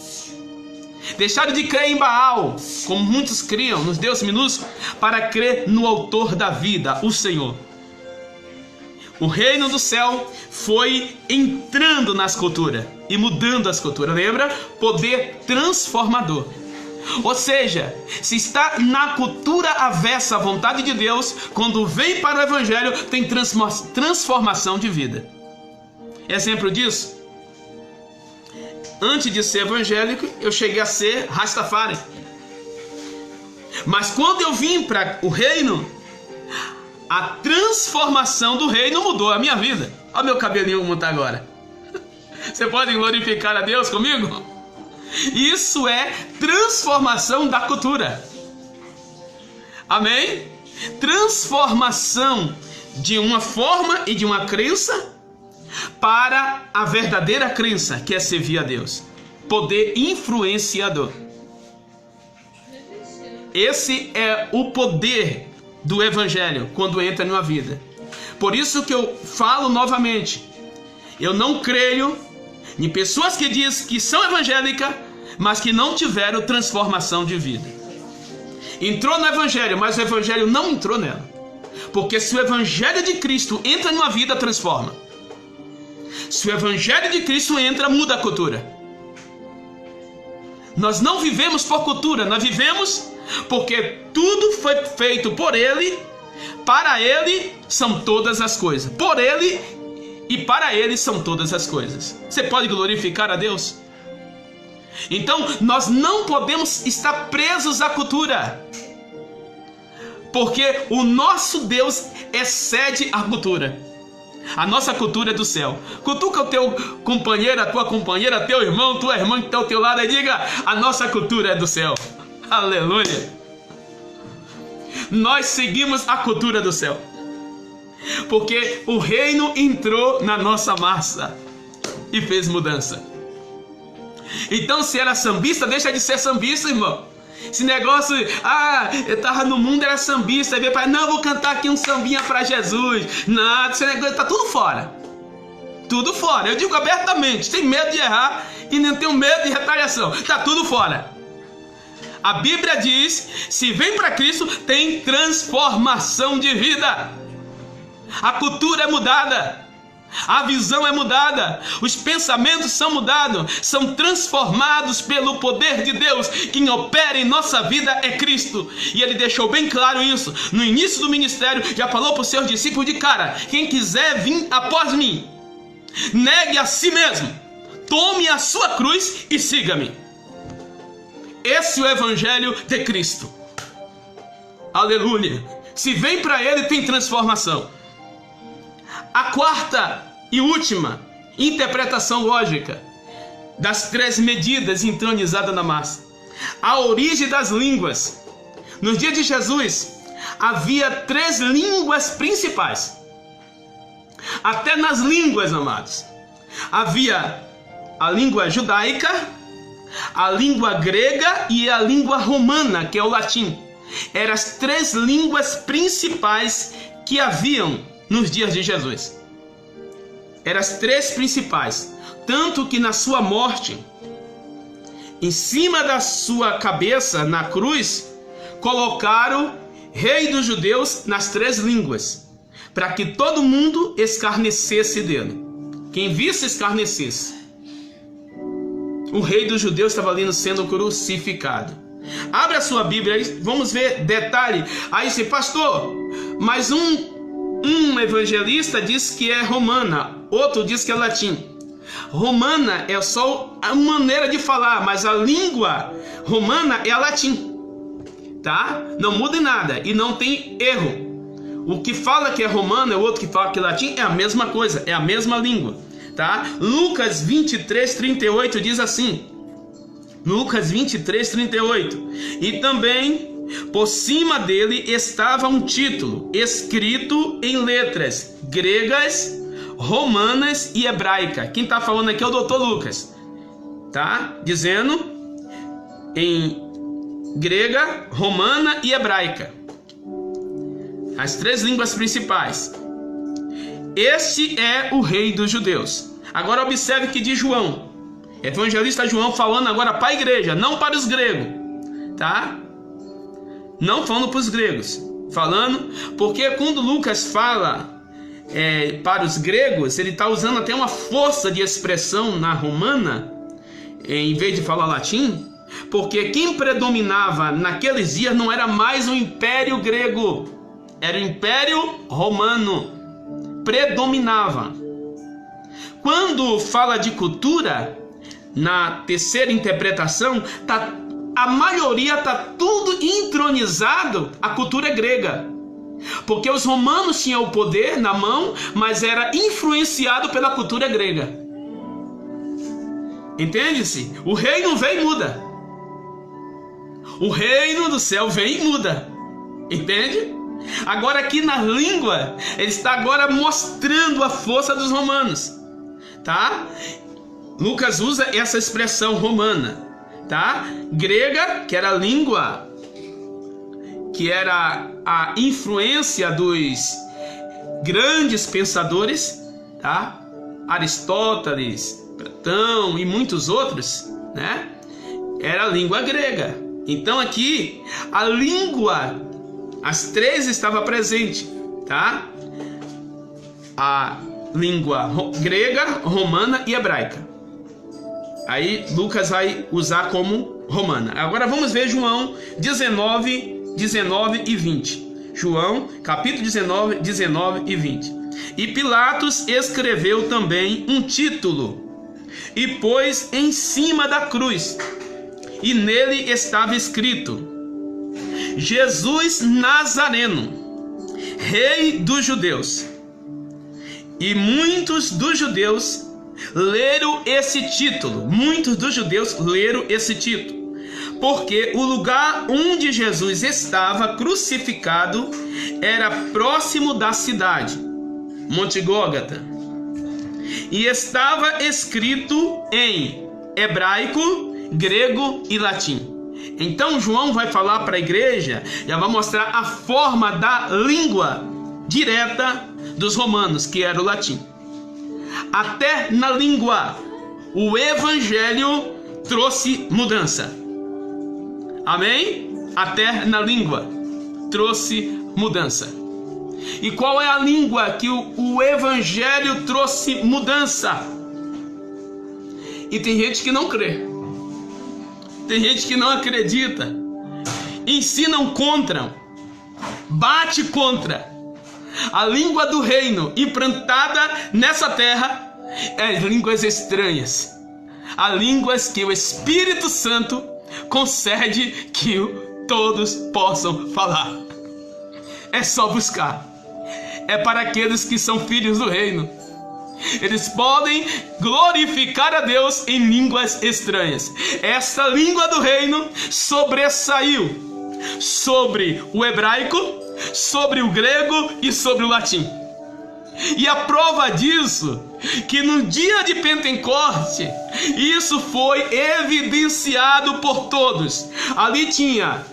A: Deixaram de crer em Baal, como muitos criam, nos deuses minúsculos, para crer no autor da vida, o Senhor. O reino do céu foi entrando nas culturas e mudando as culturas. Lembra? Poder transformador. Ou seja, se está na cultura avessa à vontade de Deus, quando vem para o Evangelho, tem transformação de vida. Exemplo disso: antes de ser evangélico, eu cheguei a ser Rastafari. Mas quando eu vim para o reino, a transformação do reino mudou a minha vida. Olha meu cabelinho como está agora. Você pode glorificar a Deus comigo? Isso é transformação da cultura. Amém? Transformação de uma forma e de uma crença para a verdadeira crença, que é servir a Deus. Poder influenciador. Esse é o poder do Evangelho quando entra numa vida. Por isso que eu falo novamente, Eu não creio em pessoas que dizem que são evangélicas, mas que não tiveram transformação de vida. Entrou no evangelho, mas o evangelho não entrou nela. Porque se o evangelho de Cristo entra numa vida, transforma. Se o evangelho de Cristo entra, muda a cultura. Nós não vivemos por cultura, nós vivemos porque tudo foi feito por Ele, para Ele são todas as coisas. Por Ele e para Ele são todas as coisas. Você pode glorificar a Deus? Então, nós não podemos estar presos à cultura, porque o nosso Deus excede a cultura. A nossa cultura é do céu. Cutuca o teu companheiro, a tua companheira, teu irmão, tua irmã que está ao teu lado e diga: a nossa cultura é do céu. Aleluia. Nós seguimos a cultura do céu, porque o reino entrou na nossa massa e fez mudança. Então, se era sambista, deixa de ser sambista, irmão. Esse negócio, eu tava no mundo, era sambista, aí veio para, não, vou cantar aqui um sambinha para Jesus. Não, esse negócio tá tudo fora. Tudo fora. Eu digo abertamente, sem medo de errar e nem tenho medo de retaliação. Tá tudo fora. A Bíblia diz, se vem para Cristo, tem transformação de vida. A cultura é mudada. A visão é mudada, os pensamentos são mudados, são transformados pelo poder de Deus. Quem opera em nossa vida é Cristo, e Ele deixou bem claro isso no início do ministério. Já falou para os seus discípulos de cara: quem quiser vir após mim, negue a si mesmo, tome a sua cruz e siga-me. Esse é o evangelho de Cristo. Aleluia. Se vem para Ele, tem transformação. A quarta e última interpretação lógica das 3 medidas entronizadas na massa: a origem das línguas. Nos dias de Jesus havia 3 línguas principais. Até nas línguas, amados, havia a língua judaica, a língua grega e a língua romana, que é o latim. Eram as 3 línguas principais que haviam nos dias de Jesus. Eram as 3 principais. Tanto que na sua morte, em cima da sua cabeça, na cruz, colocaram Rei dos Judeus nas 3 línguas, para que todo mundo escarnecesse dele. Quem visse, escarnecesse. O Rei dos Judeus estava ali sendo crucificado. Abre a sua Bíblia aí, vamos ver detalhe. Aí você, pastor, mas um evangelista diz que é romana, outro diz que é latim. Romana é só a maneira de falar, mas a língua romana é a latim, tá? Não muda em nada e não tem erro. O que fala que é romano, o outro que fala que é latim, é a mesma coisa, é a mesma língua, tá? Lucas 23:38 diz assim. Lucas 23:38. E também por cima dele estava um título escrito em letras gregas, romanas e hebraica. Quem está falando aqui é o Dr. Lucas, tá? Dizendo em grega, romana e hebraica, as 3 línguas principais. Este é o Rei dos Judeus. Agora observe que diz João, evangelista João, falando agora para a igreja, não para os gregos, tá? Não falando para os gregos, falando, porque quando Lucas fala para os gregos, ele está usando até uma força de expressão na romana, em vez de falar latim, porque quem predominava naqueles dias não era mais o Império Grego, era o Império Romano, predominava. Quando fala de cultura, na terceira interpretação, a maioria está tudo entronizado, a cultura grega. Porque os romanos tinham o poder na mão, mas era influenciado pela cultura grega. Entende-se? O reino vem e muda. O reino do céu vem e muda. Entende? Agora aqui na língua, ele está agora mostrando a força dos romanos. Tá? Lucas usa essa expressão romana. Tá? Grega, que era a língua, que era a influência dos grandes pensadores, tá? Aristóteles, Platão e muitos outros, né? Era a língua grega. Então aqui a língua, as três estava presente, tá? A língua grega, romana e hebraica. Aí Lucas vai usar como romana. Agora vamos ver João 19 e 20. João, capítulo 19 e 20. E Pilatos escreveu também um título e pôs em cima da cruz. E nele estava escrito: Jesus Nazareno, Rei dos Judeus. E muitos dos judeus leram esse título. Porque o lugar onde Jesus estava crucificado era próximo da cidade, Monte Gólgota, e estava escrito em hebraico, grego e latim. Então João vai falar para a igreja, já vai mostrar a forma da língua direta dos romanos, que era o latim. Até na língua, o evangelho trouxe mudança. Amém? Até na língua trouxe mudança. E qual é a língua que o evangelho trouxe mudança? E tem gente que não crê. Tem gente que não acredita. Ensinam contra. Bate contra. A língua do reino implantada nessa terra é línguas estranhas. Há línguas que o Espírito Santo concede que todos possam falar. É só buscar. É para aqueles que são filhos do reino. Eles podem glorificar a Deus em línguas estranhas. Essa língua do reino sobressaiu sobre o hebraico, sobre o grego e sobre o latim. E a prova disso, que no dia de Pentecoste, isso foi evidenciado por todos. Ali tinha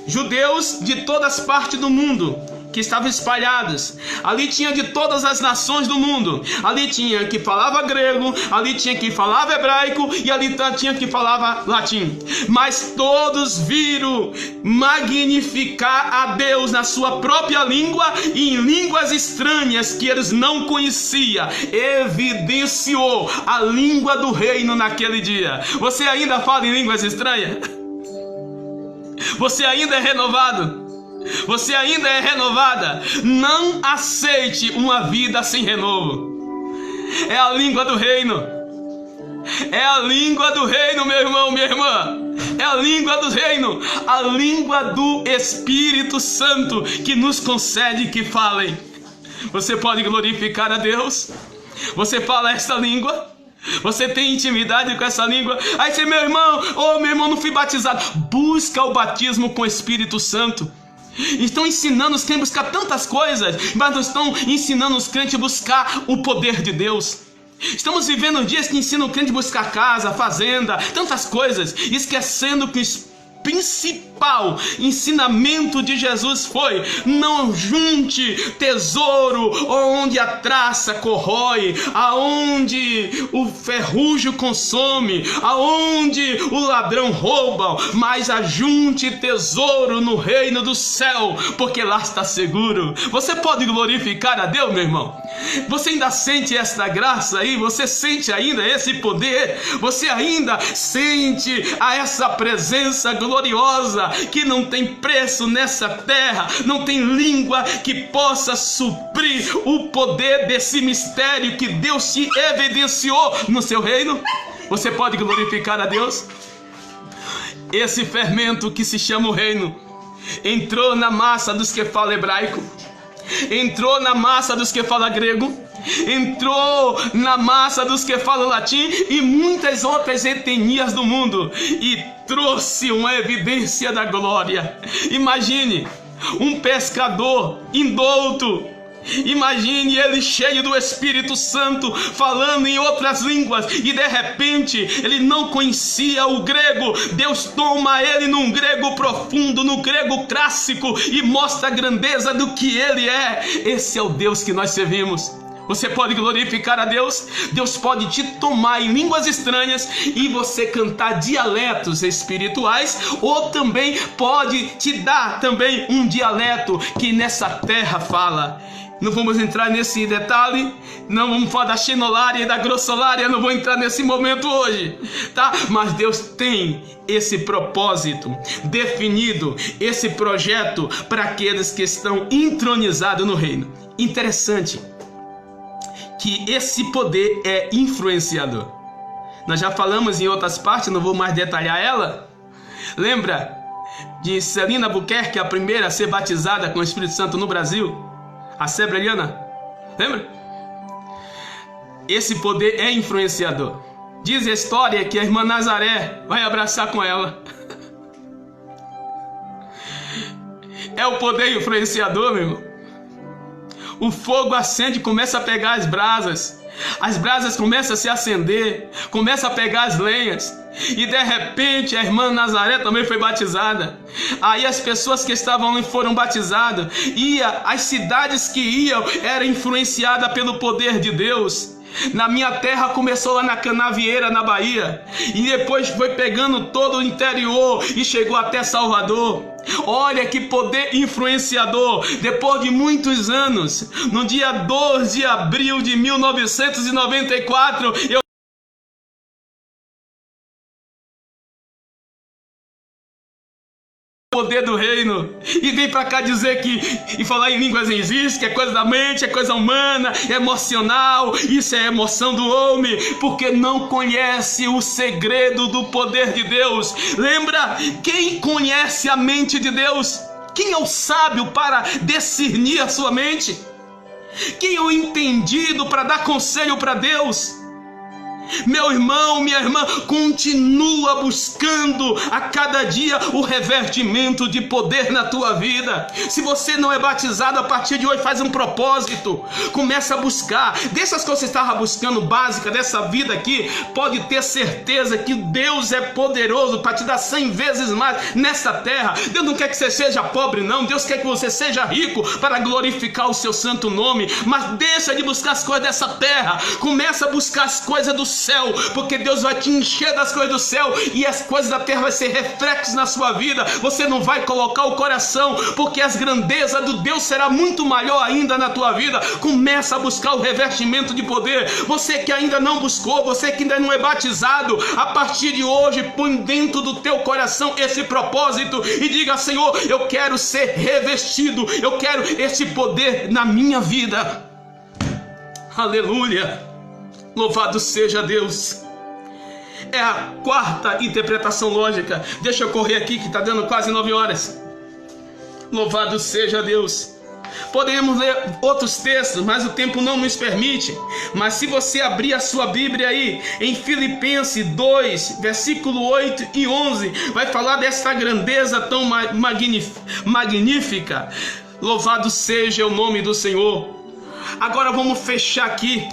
A: judeus de todas as partes do mundo que estavam espalhados. Ali tinha de todas as nações do mundo. Ali tinha que falava grego, ali tinha que falava hebraico e ali tinha que falava latim. Mas todos viram magnificar a Deus na sua própria língua e em línguas estranhas que eles não conheciam. Evidenciou a língua do reino naquele dia. Você ainda fala em línguas estranhas? Você ainda é renovado? Você ainda é renovada? Não aceite uma vida sem renovo. É a língua do reino. É a língua do reino, meu irmão, minha irmã. É a língua do reino. A língua do Espírito Santo que nos concede que falem. Você pode glorificar a Deus? Você fala esta língua? Você tem intimidade com essa língua? Aí você, meu irmão, não fui batizado. Busca o batismo com o Espírito Santo. Estão ensinando os crentes a buscar tantas coisas, mas não estão ensinando os crentes a buscar o poder de Deus. Estamos vivendo dias que ensinam o crente a buscar casa, fazenda, tantas coisas, esquecendo que o principal ensinamento de Jesus foi: não junte tesouro onde a traça corrói, aonde o ferrugem consome, aonde o ladrão rouba, mas ajunte tesouro no reino do céu, porque lá está seguro. Você pode glorificar a Deus, meu irmão? Você ainda sente esta graça aí? Você sente ainda esse poder? Você ainda sente essa presença gloriosa que não tem preço nessa terra? Não tem língua que possa suprir o poder desse mistério que Deus te evidenciou no seu reino? Você pode glorificar a Deus? Esse fermento que se chama o reino entrou na massa dos que falam hebraico, entrou na massa dos que falam grego, entrou na massa dos que falam latim e muitas outras etnias do mundo, e trouxe uma evidência da glória. Imagine um pescador indouto, imagine ele cheio do Espírito Santo, falando em outras línguas, e de repente ele não conhecia o grego. Deus toma ele num grego profundo, no grego clássico, e mostra a grandeza do que ele é. Esse é o Deus que nós servimos. Você pode glorificar a Deus. Deus pode te tomar em línguas estranhas e você cantar dialetos espirituais, ou também pode te dar também um dialeto que nessa terra fala. Não vamos entrar nesse detalhe, não vamos falar da xenolária e da grossolária, não vou entrar nesse momento hoje, tá? Mas Deus tem esse propósito definido, esse projeto para aqueles que estão entronizados no reino. Interessante que esse poder é influenciador. Nós já falamos em outras partes, não vou mais detalhar ela. Lembra de Celina Albuquerque, a primeira a ser batizada com o Espírito Santo no Brasil? A Sebreliana? Lembra? Esse poder é influenciador. Diz a história que a irmã Nazaré vai abraçar com ela. É o poder influenciador, meu irmão. O fogo acende, começa a pegar as brasas começam a se acender, começa a pegar as lenhas, e de repente a irmã Nazaré também foi batizada. Aí as pessoas que estavam ali foram batizadas, as cidades que iam eram influenciadas pelo poder de Deus. Na minha terra começou lá na Canavieira, na Bahia, e depois foi pegando todo o interior e chegou até Salvador. Olha que poder influenciador. Depois de muitos anos, no dia 12 de abril de 1994, poder do reino, e vem pra cá dizer e falar em línguas não existe, que é coisa da mente, é coisa humana, é emocional. Isso é emoção do homem, porque não conhece o segredo do poder de Deus. Lembra? Quem conhece a mente de Deus? Quem é o sábio para discernir a sua mente? Quem é o entendido para dar conselho para Deus? Meu irmão, minha irmã, continua buscando a cada dia o revertimento de poder na tua vida. Se você não é batizado, a partir de hoje faz um propósito, começa a buscar. Dessas coisas que você estava buscando, básica dessa vida aqui, pode ter certeza que Deus é poderoso para te dar 100 vezes mais nessa terra. Deus não quer que você seja pobre, não. Deus quer que você seja rico para glorificar o seu santo nome. Mas deixa de buscar as coisas dessa terra, começa a buscar as coisas do céu, porque Deus vai te encher das coisas do céu, e as coisas da terra vai ser reflexos na sua vida. Você não vai colocar o coração, porque as grandezas do Deus será muito maior ainda na tua vida. Começa a buscar o revestimento de poder. Você que ainda não buscou, você que ainda não é batizado, a partir de hoje põe dentro do teu coração esse propósito e diga: Senhor, eu quero ser revestido, eu quero esse poder na minha vida. Aleluia. Louvado seja Deus. É a quarta interpretação lógica. Deixa eu correr aqui que está dando quase 9 horas. Louvado seja Deus. Podemos ler outros textos, mas o tempo não nos permite. Mas se você abrir a sua Bíblia aí, em Filipenses 2, versículo 8 e 11, vai falar dessa grandeza tão magnífica. Louvado seja o nome do Senhor. Agora vamos fechar aqui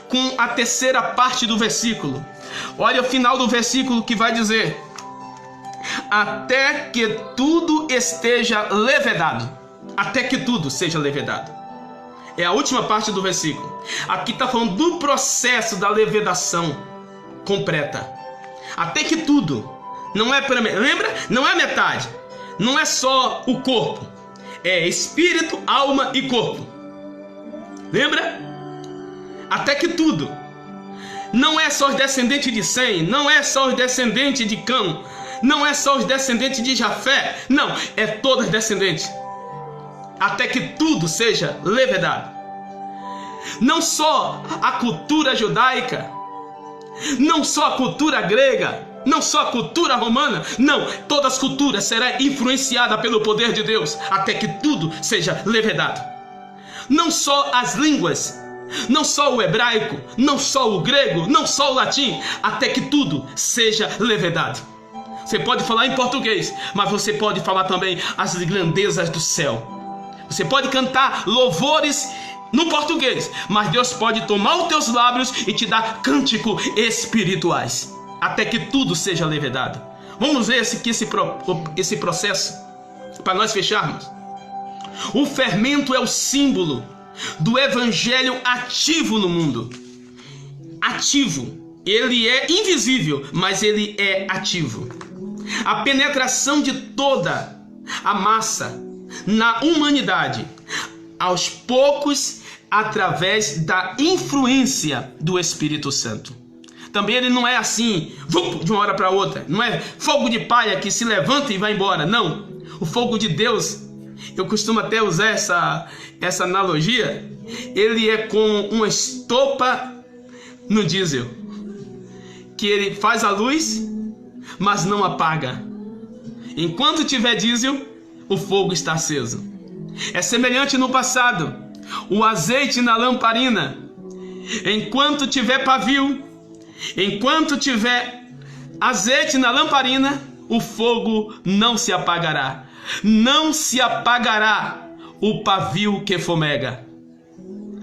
A: com a terceira parte do versículo. Olha o final do versículo que vai dizer: até que tudo esteja levedado. Até que tudo seja levedado. É a última parte do versículo. Aqui está falando do processo da levedação completa. Até que tudo. Não é para... Lembra? Não é metade. Não é só o corpo. É espírito, alma e corpo. Lembra? Até que tudo. Não é só os descendentes de Sem, não é só os descendentes de Cã, não é só os descendentes de Jafé, não, é todos os descendentes. Até que tudo seja levedado. Não só a cultura judaica, não só a cultura grega, não só a cultura romana, não, todas as culturas serão influenciadas pelo poder de Deus, até que tudo seja levedado. Não só as línguas, não só o hebraico, não só o grego, não só o latim, até que tudo seja levedado. Você pode falar em português, mas você pode falar também as grandezas do céu. Você pode cantar louvores no português, mas Deus pode tomar os teus lábios e te dar cânticos espirituais, até que tudo seja levedado. Vamos ver esse processo para nós fecharmos. O fermento é o símbolo do evangelho ativo no mundo. Ativo. Ele é invisível, mas ele é ativo. A penetração de toda a massa na humanidade, aos poucos, através da influência do Espírito Santo. Também ele não é assim, de uma hora para outra. Não é fogo de palha que se levanta e vai embora. Não. O fogo de Deus, eu costumo até usar essa analogia, ele é como uma estopa no diesel, que ele faz a luz, mas não apaga. Enquanto tiver diesel, o fogo está aceso. É semelhante no passado, o azeite na lamparina. Enquanto tiver pavio, enquanto tiver azeite na lamparina, o fogo não se apagará. Não se apagará o pavio que fumega.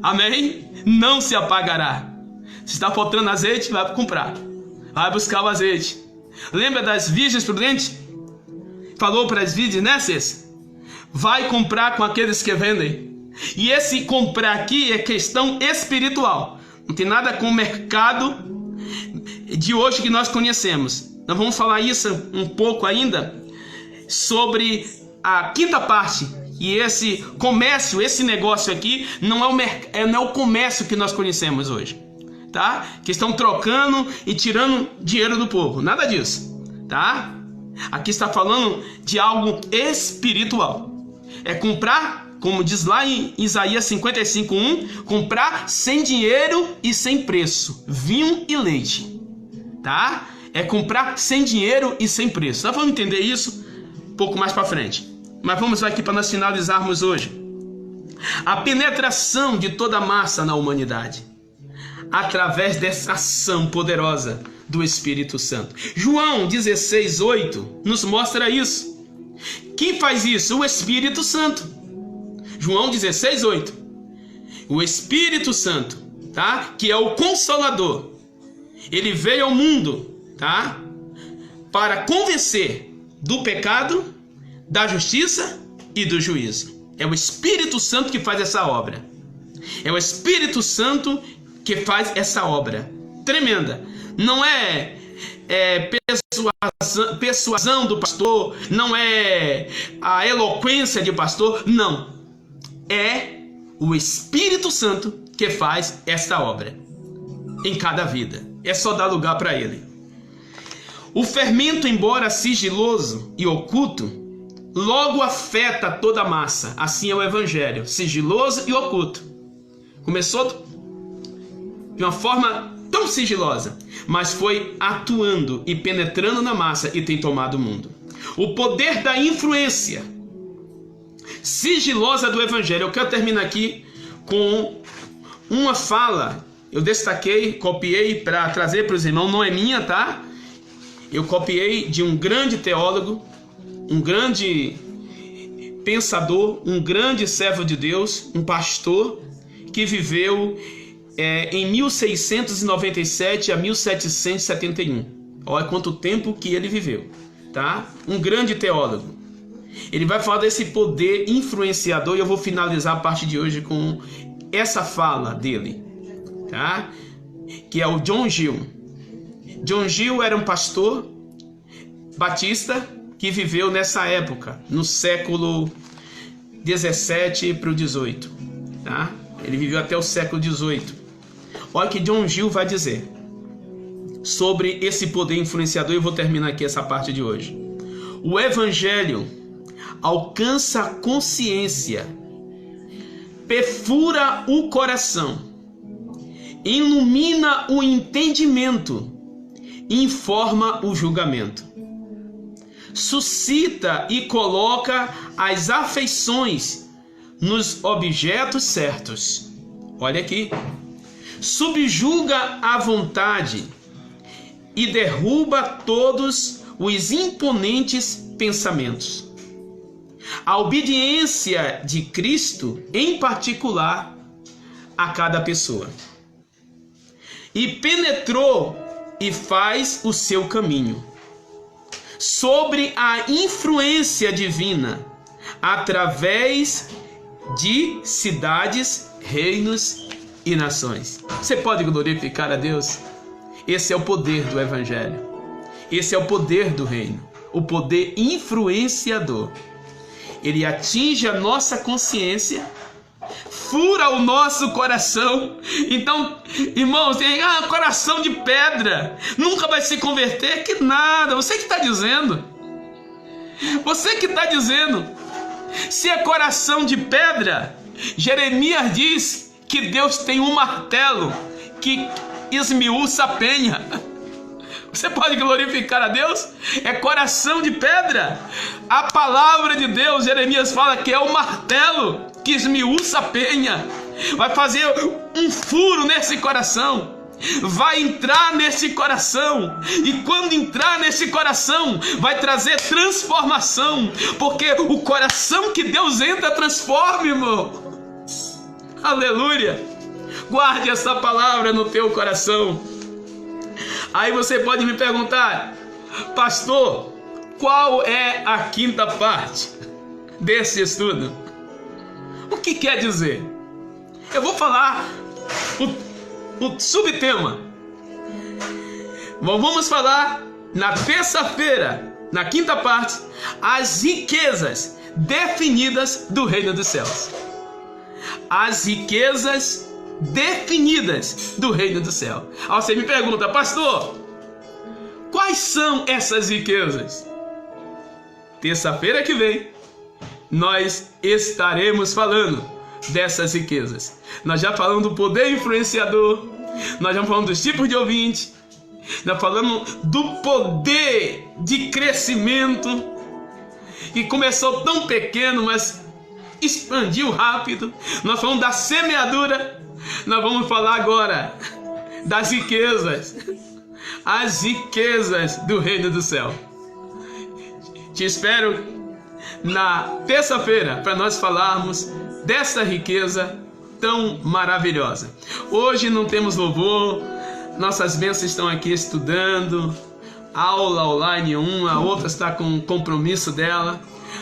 A: Amém? Não se apagará. Se está faltando azeite, vai comprar. Vai buscar o azeite. Lembra das virgens prudentes? Falou para as virgens, né, Cês? Vai comprar com aqueles que vendem. E esse comprar aqui é questão espiritual. Não tem nada com o mercado de hoje que nós conhecemos. Nós vamos falar isso um pouco ainda sobre a quinta parte. E esse comércio, esse negócio aqui, não é o comércio que nós conhecemos hoje, tá? Que estão trocando e tirando dinheiro do povo. Nada disso, tá? Aqui está falando de algo espiritual. É comprar, como diz lá em Isaías 55:1, comprar sem dinheiro e sem preço, vinho e leite, tá? É comprar sem dinheiro e sem preço. Nós vamos entender isso um pouco mais para frente. Mas vamos aqui para nós finalizarmos hoje. A penetração de toda a massa na humanidade, através dessa ação poderosa do Espírito Santo. João 16:8 nos mostra isso. Quem faz isso? O Espírito Santo. João 16:8. O Espírito Santo, tá? Que é o Consolador. Ele veio ao mundo, tá? Para convencer do pecado, da justiça e do juízo. É o Espírito Santo que faz essa obra. É o Espírito Santo que faz essa obra tremenda. Não é persuasão do pastor, não é a eloquência de pastor, não. É o Espírito Santo que faz esta obra em cada vida. É só dar lugar para ele. O fermento, embora sigiloso e oculto, logo afeta toda a massa. Assim é o evangelho, sigiloso e oculto. Começou de uma forma tão sigilosa, mas foi atuando e penetrando na massa e tem tomado o mundo. O poder da influência sigilosa do evangelho. Eu quero terminar aqui com uma fala. Eu destaquei, copiei para trazer para os irmãos, não é minha, tá? Eu copiei de um grande teólogo, um grande pensador, um grande servo de Deus, um pastor que viveu em 1697 a 1771. Olha quanto tempo que ele viveu, tá? Um grande teólogo. Ele vai falar desse poder influenciador e eu vou finalizar a parte de hoje com essa fala dele, tá? Que é o John Gill. John Gill era um pastor batista que viveu nessa época, no século 17 para o 18, tá? Ele viveu até o século 18. Olha o que John Gill vai dizer sobre esse poder influenciador. E eu vou terminar aqui essa parte de hoje. O evangelho alcança a consciência, perfura o coração, ilumina o entendimento, informa o julgamento, suscita e coloca as afeições nos objetos certos. Olha aqui. Subjuga a vontade e derruba todos os imponentes pensamentos. A obediência de Cristo, em particular, a cada pessoa. E penetrou e faz o seu caminho. Sobre a influência divina, através de cidades, reinos e nações. Você pode glorificar a Deus? Esse é o poder do Evangelho. Esse é o poder do reino. O poder influenciador. Ele atinge a nossa consciência, fura o nosso coração. Então, irmãos, tem coração de pedra, nunca vai se converter, que nada. Você que está dizendo. Você que está dizendo. Se é coração de pedra, Jeremias diz que Deus tem um martelo que esmiuça a penha. Você pode glorificar a Deus? É coração de pedra. A palavra de Deus, Jeremias fala que é o martelo que esmiuça a penha. Vai fazer um furo nesse coração. Vai entrar nesse coração. E quando entrar nesse coração, vai trazer transformação. Porque o coração que Deus entra transforma, irmão. Aleluia. Guarde essa palavra no teu coração. Aí você pode me perguntar: pastor, qual é a quinta parte desse estudo? O que quer dizer? Eu vou falar o subtema. Vamos falar na terça-feira, na quinta parte, as riquezas definidas do reino dos céus. As riquezas definidas do reino do céu. Aí você me pergunta: pastor, quais são essas riquezas? Terça-feira que vem nós estaremos falando dessas riquezas. Nós já falamos do poder influenciador, nós já falamos dos tipos de ouvinte, nós falamos do poder de crescimento, que começou tão pequeno, mas expandiu rápido. Nós falamos da semeadura. Nós vamos falar agora das riquezas, as riquezas do reino do céu. Te espero na terça-feira para nós falarmos dessa riqueza tão maravilhosa. Hoje não temos louvor, nossas bênçãos estão aqui estudando, aula online a outra está com compromisso dela,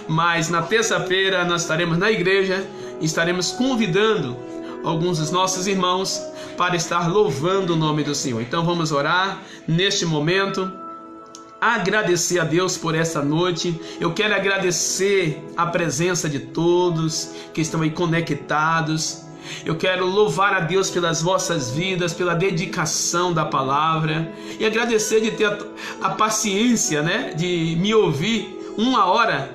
A: mas na terça-feira nós estaremos na igreja e estaremos convidando alguns dos nossos irmãos para estar louvando o nome do Senhor. Então vamos orar neste momento, agradecer a Deus por essa noite. Eu quero agradecer a presença de todos que estão aí conectados. Eu quero louvar a Deus pelas vossas vidas, pela dedicação da palavra, e agradecer de ter a paciência, de me ouvir 1 hora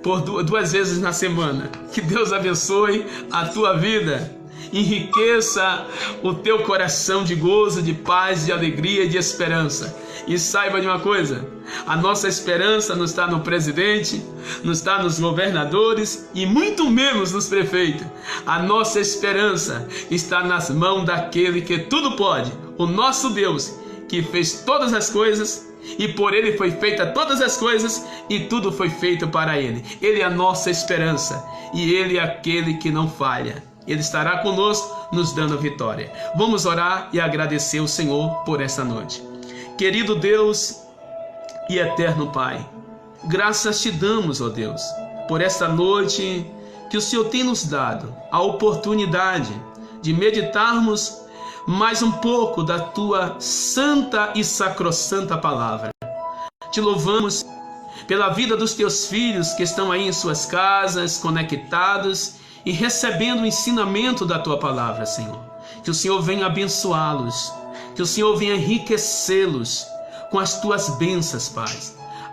A: por 2 vezes na semana. Que Deus abençoe a tua vida, enriqueça o teu coração de gozo, de paz, de alegria e de esperança. E saiba de uma coisa: a nossa esperança não está no presidente, não está nos governadores e muito menos nos prefeitos. A nossa esperança está nas mãos daquele que tudo pode, o nosso Deus, que fez todas as coisas, e por ele foi feita todas as coisas, e tudo foi feito para ele. Ele é a nossa esperança, e ele é aquele que não falha. Ele estará conosco, nos dando vitória. Vamos orar e agradecer ao Senhor por essa noite. Querido Deus e eterno Pai, graças te damos, ó Deus, por esta noite que o Senhor tem nos dado a oportunidade de meditarmos mais um pouco da tua santa e sacrossanta palavra. Te louvamos pela vida dos teus filhos que estão aí em suas casas, conectados e recebendo o ensinamento da tua palavra, Senhor. Que o Senhor venha abençoá-los, que o Senhor venha enriquecê-los com as tuas bênçãos, Pai.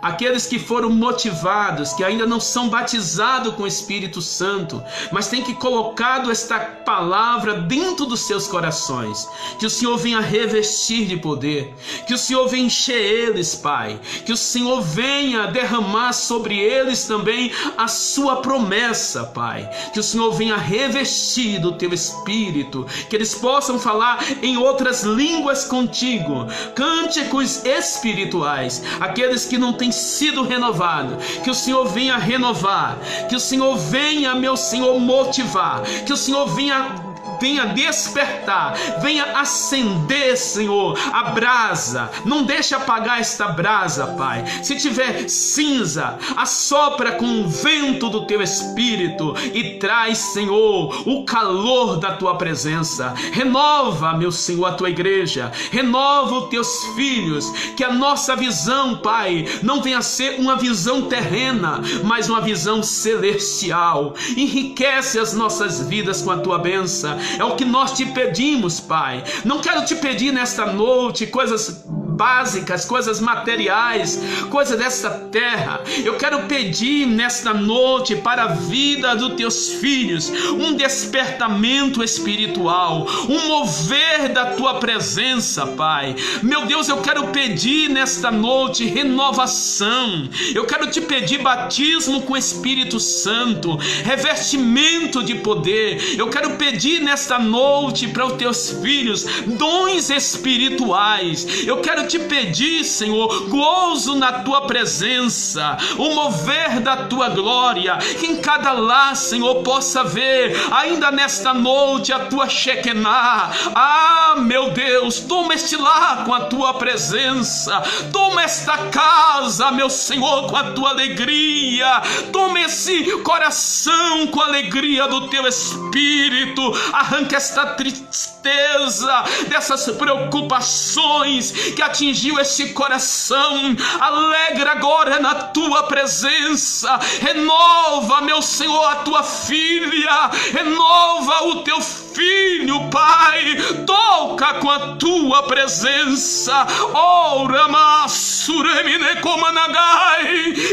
A: Aqueles que foram motivados, que ainda não são batizados com o Espírito Santo, mas têm que colocado esta palavra dentro dos seus corações, que o Senhor venha revestir de poder, que o Senhor venha encher eles, Pai, que o Senhor venha derramar sobre eles também a sua promessa, Pai, que o Senhor venha revestir do teu Espírito, que eles possam falar em outras línguas contigo, cânticos espirituais, aqueles que não têm sido renovado, que o Senhor venha renovar, que o Senhor venha, meu Senhor, motivar, que o Senhor venha venha despertar, venha acender, Senhor, a brasa. Não deixe apagar esta brasa, Pai. Se tiver cinza, assopra com o vento do teu Espírito e traz, Senhor, o calor da tua presença. Renova, meu Senhor, a tua igreja. Renova os teus filhos. Que a nossa visão, Pai, não venha a ser uma visão terrena, mas uma visão celestial. Enriquece as nossas vidas com a tua bênção. É o que nós te pedimos, Pai. Não quero te pedir nesta noite coisas básicas, coisas materiais, coisas desta terra. Eu quero pedir nesta noite para a vida dos teus filhos um despertamento espiritual, um mover da tua presença, Pai. Meu Deus, eu quero pedir nesta noite renovação. Eu quero te pedir batismo com o Espírito Santo, revestimento de poder. Eu quero pedir nesta noite para os teus filhos dons espirituais. Eu quero te pedir, Senhor, gozo na tua presença, o mover da tua glória, que em cada lar, Senhor, possa ver ainda nesta noite a tua Shekinah. Ah, meu Deus, toma este lar com a tua presença, toma esta casa, meu Senhor, com a tua alegria, toma esse coração com a alegria do teu Espírito, arranca esta tristeza, dessas preocupações que atingiu esse coração, alegra agora na tua presença, renova, meu Senhor, a tua filha, renova o teu filho, Pai, toca com a tua presença,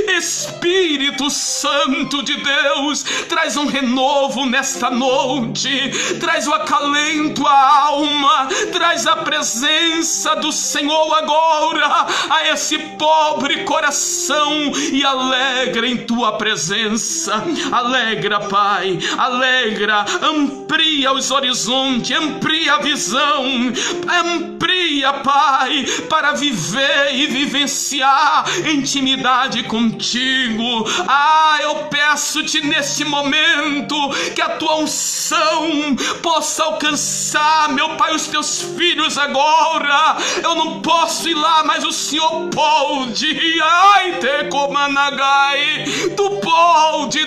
A: Espírito Santo de Deus, traz um renovo nesta noite, traz o acalento à alma, traz a presença do Senhor agora a esse pobre coração e alegra em tua presença, alegra, Pai, alegra, amplia os horizontes, amplia a visão, amplia, Pai, para viver e vivenciar intimidade contigo. Ah, eu peço-te neste momento que a tua unção possa alcançar, meu Pai, os teus filhos agora. Eu não posso ir lá, mas o Senhor pode. Ai, te comanagai, tu pode,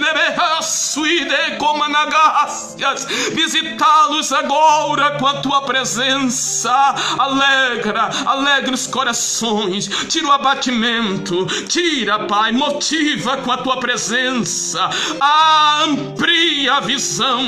A: de comanagácias, visitá-los agora com a tua presença. Alegra, alegra os corações, tira o abatimento, tira, Pai, motiva com a tua presença, amplia a visão,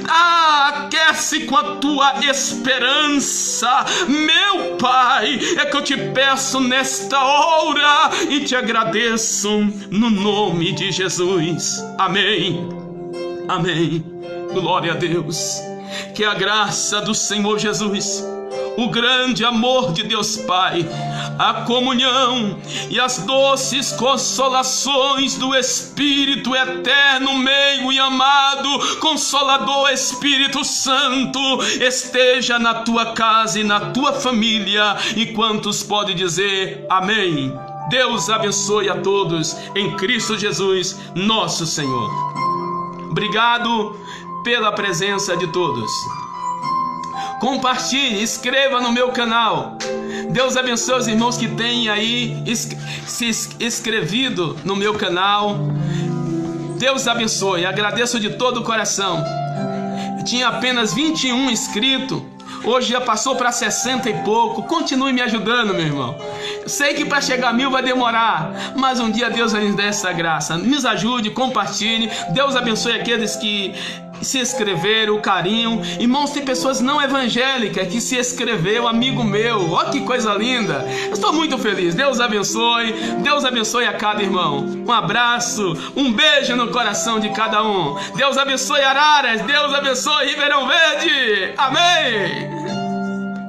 A: aquece com a tua esperança, meu Pai, é que eu te peço nesta hora e te agradeço no nome de Jesus. Amém, amém, glória a Deus. Que a graça do Senhor Jesus, o grande amor de Deus Pai, a comunhão e as doces consolações do Espírito eterno, meio e amado Consolador Espírito Santo, esteja na tua casa e na tua família. E quantos podem dizer amém? Deus abençoe a todos em Cristo Jesus, nosso Senhor. Obrigado pela presença de todos. Compartilhe, inscreva no meu canal. Deus abençoe os irmãos que têm aí se inscrevido no meu canal. Deus abençoe, agradeço de todo o coração. Tinha apenas 21 inscritos, hoje já passou para 60 e pouco. Continue me ajudando, meu irmão. Eu sei que para chegar a 1000 vai demorar, mas um dia Deus vai nos dar essa graça. Nos ajude, compartilhe. Deus abençoe aqueles que se inscreveram, o carinho. Irmãos, tem pessoas não evangélicas que se inscreveu, amigo meu. Olha que coisa linda. Eu estou muito feliz. Deus abençoe a cada irmão. Um abraço, um beijo no coração de cada um. Deus abençoe Araras, Deus abençoe Ribeirão Verde. Amém.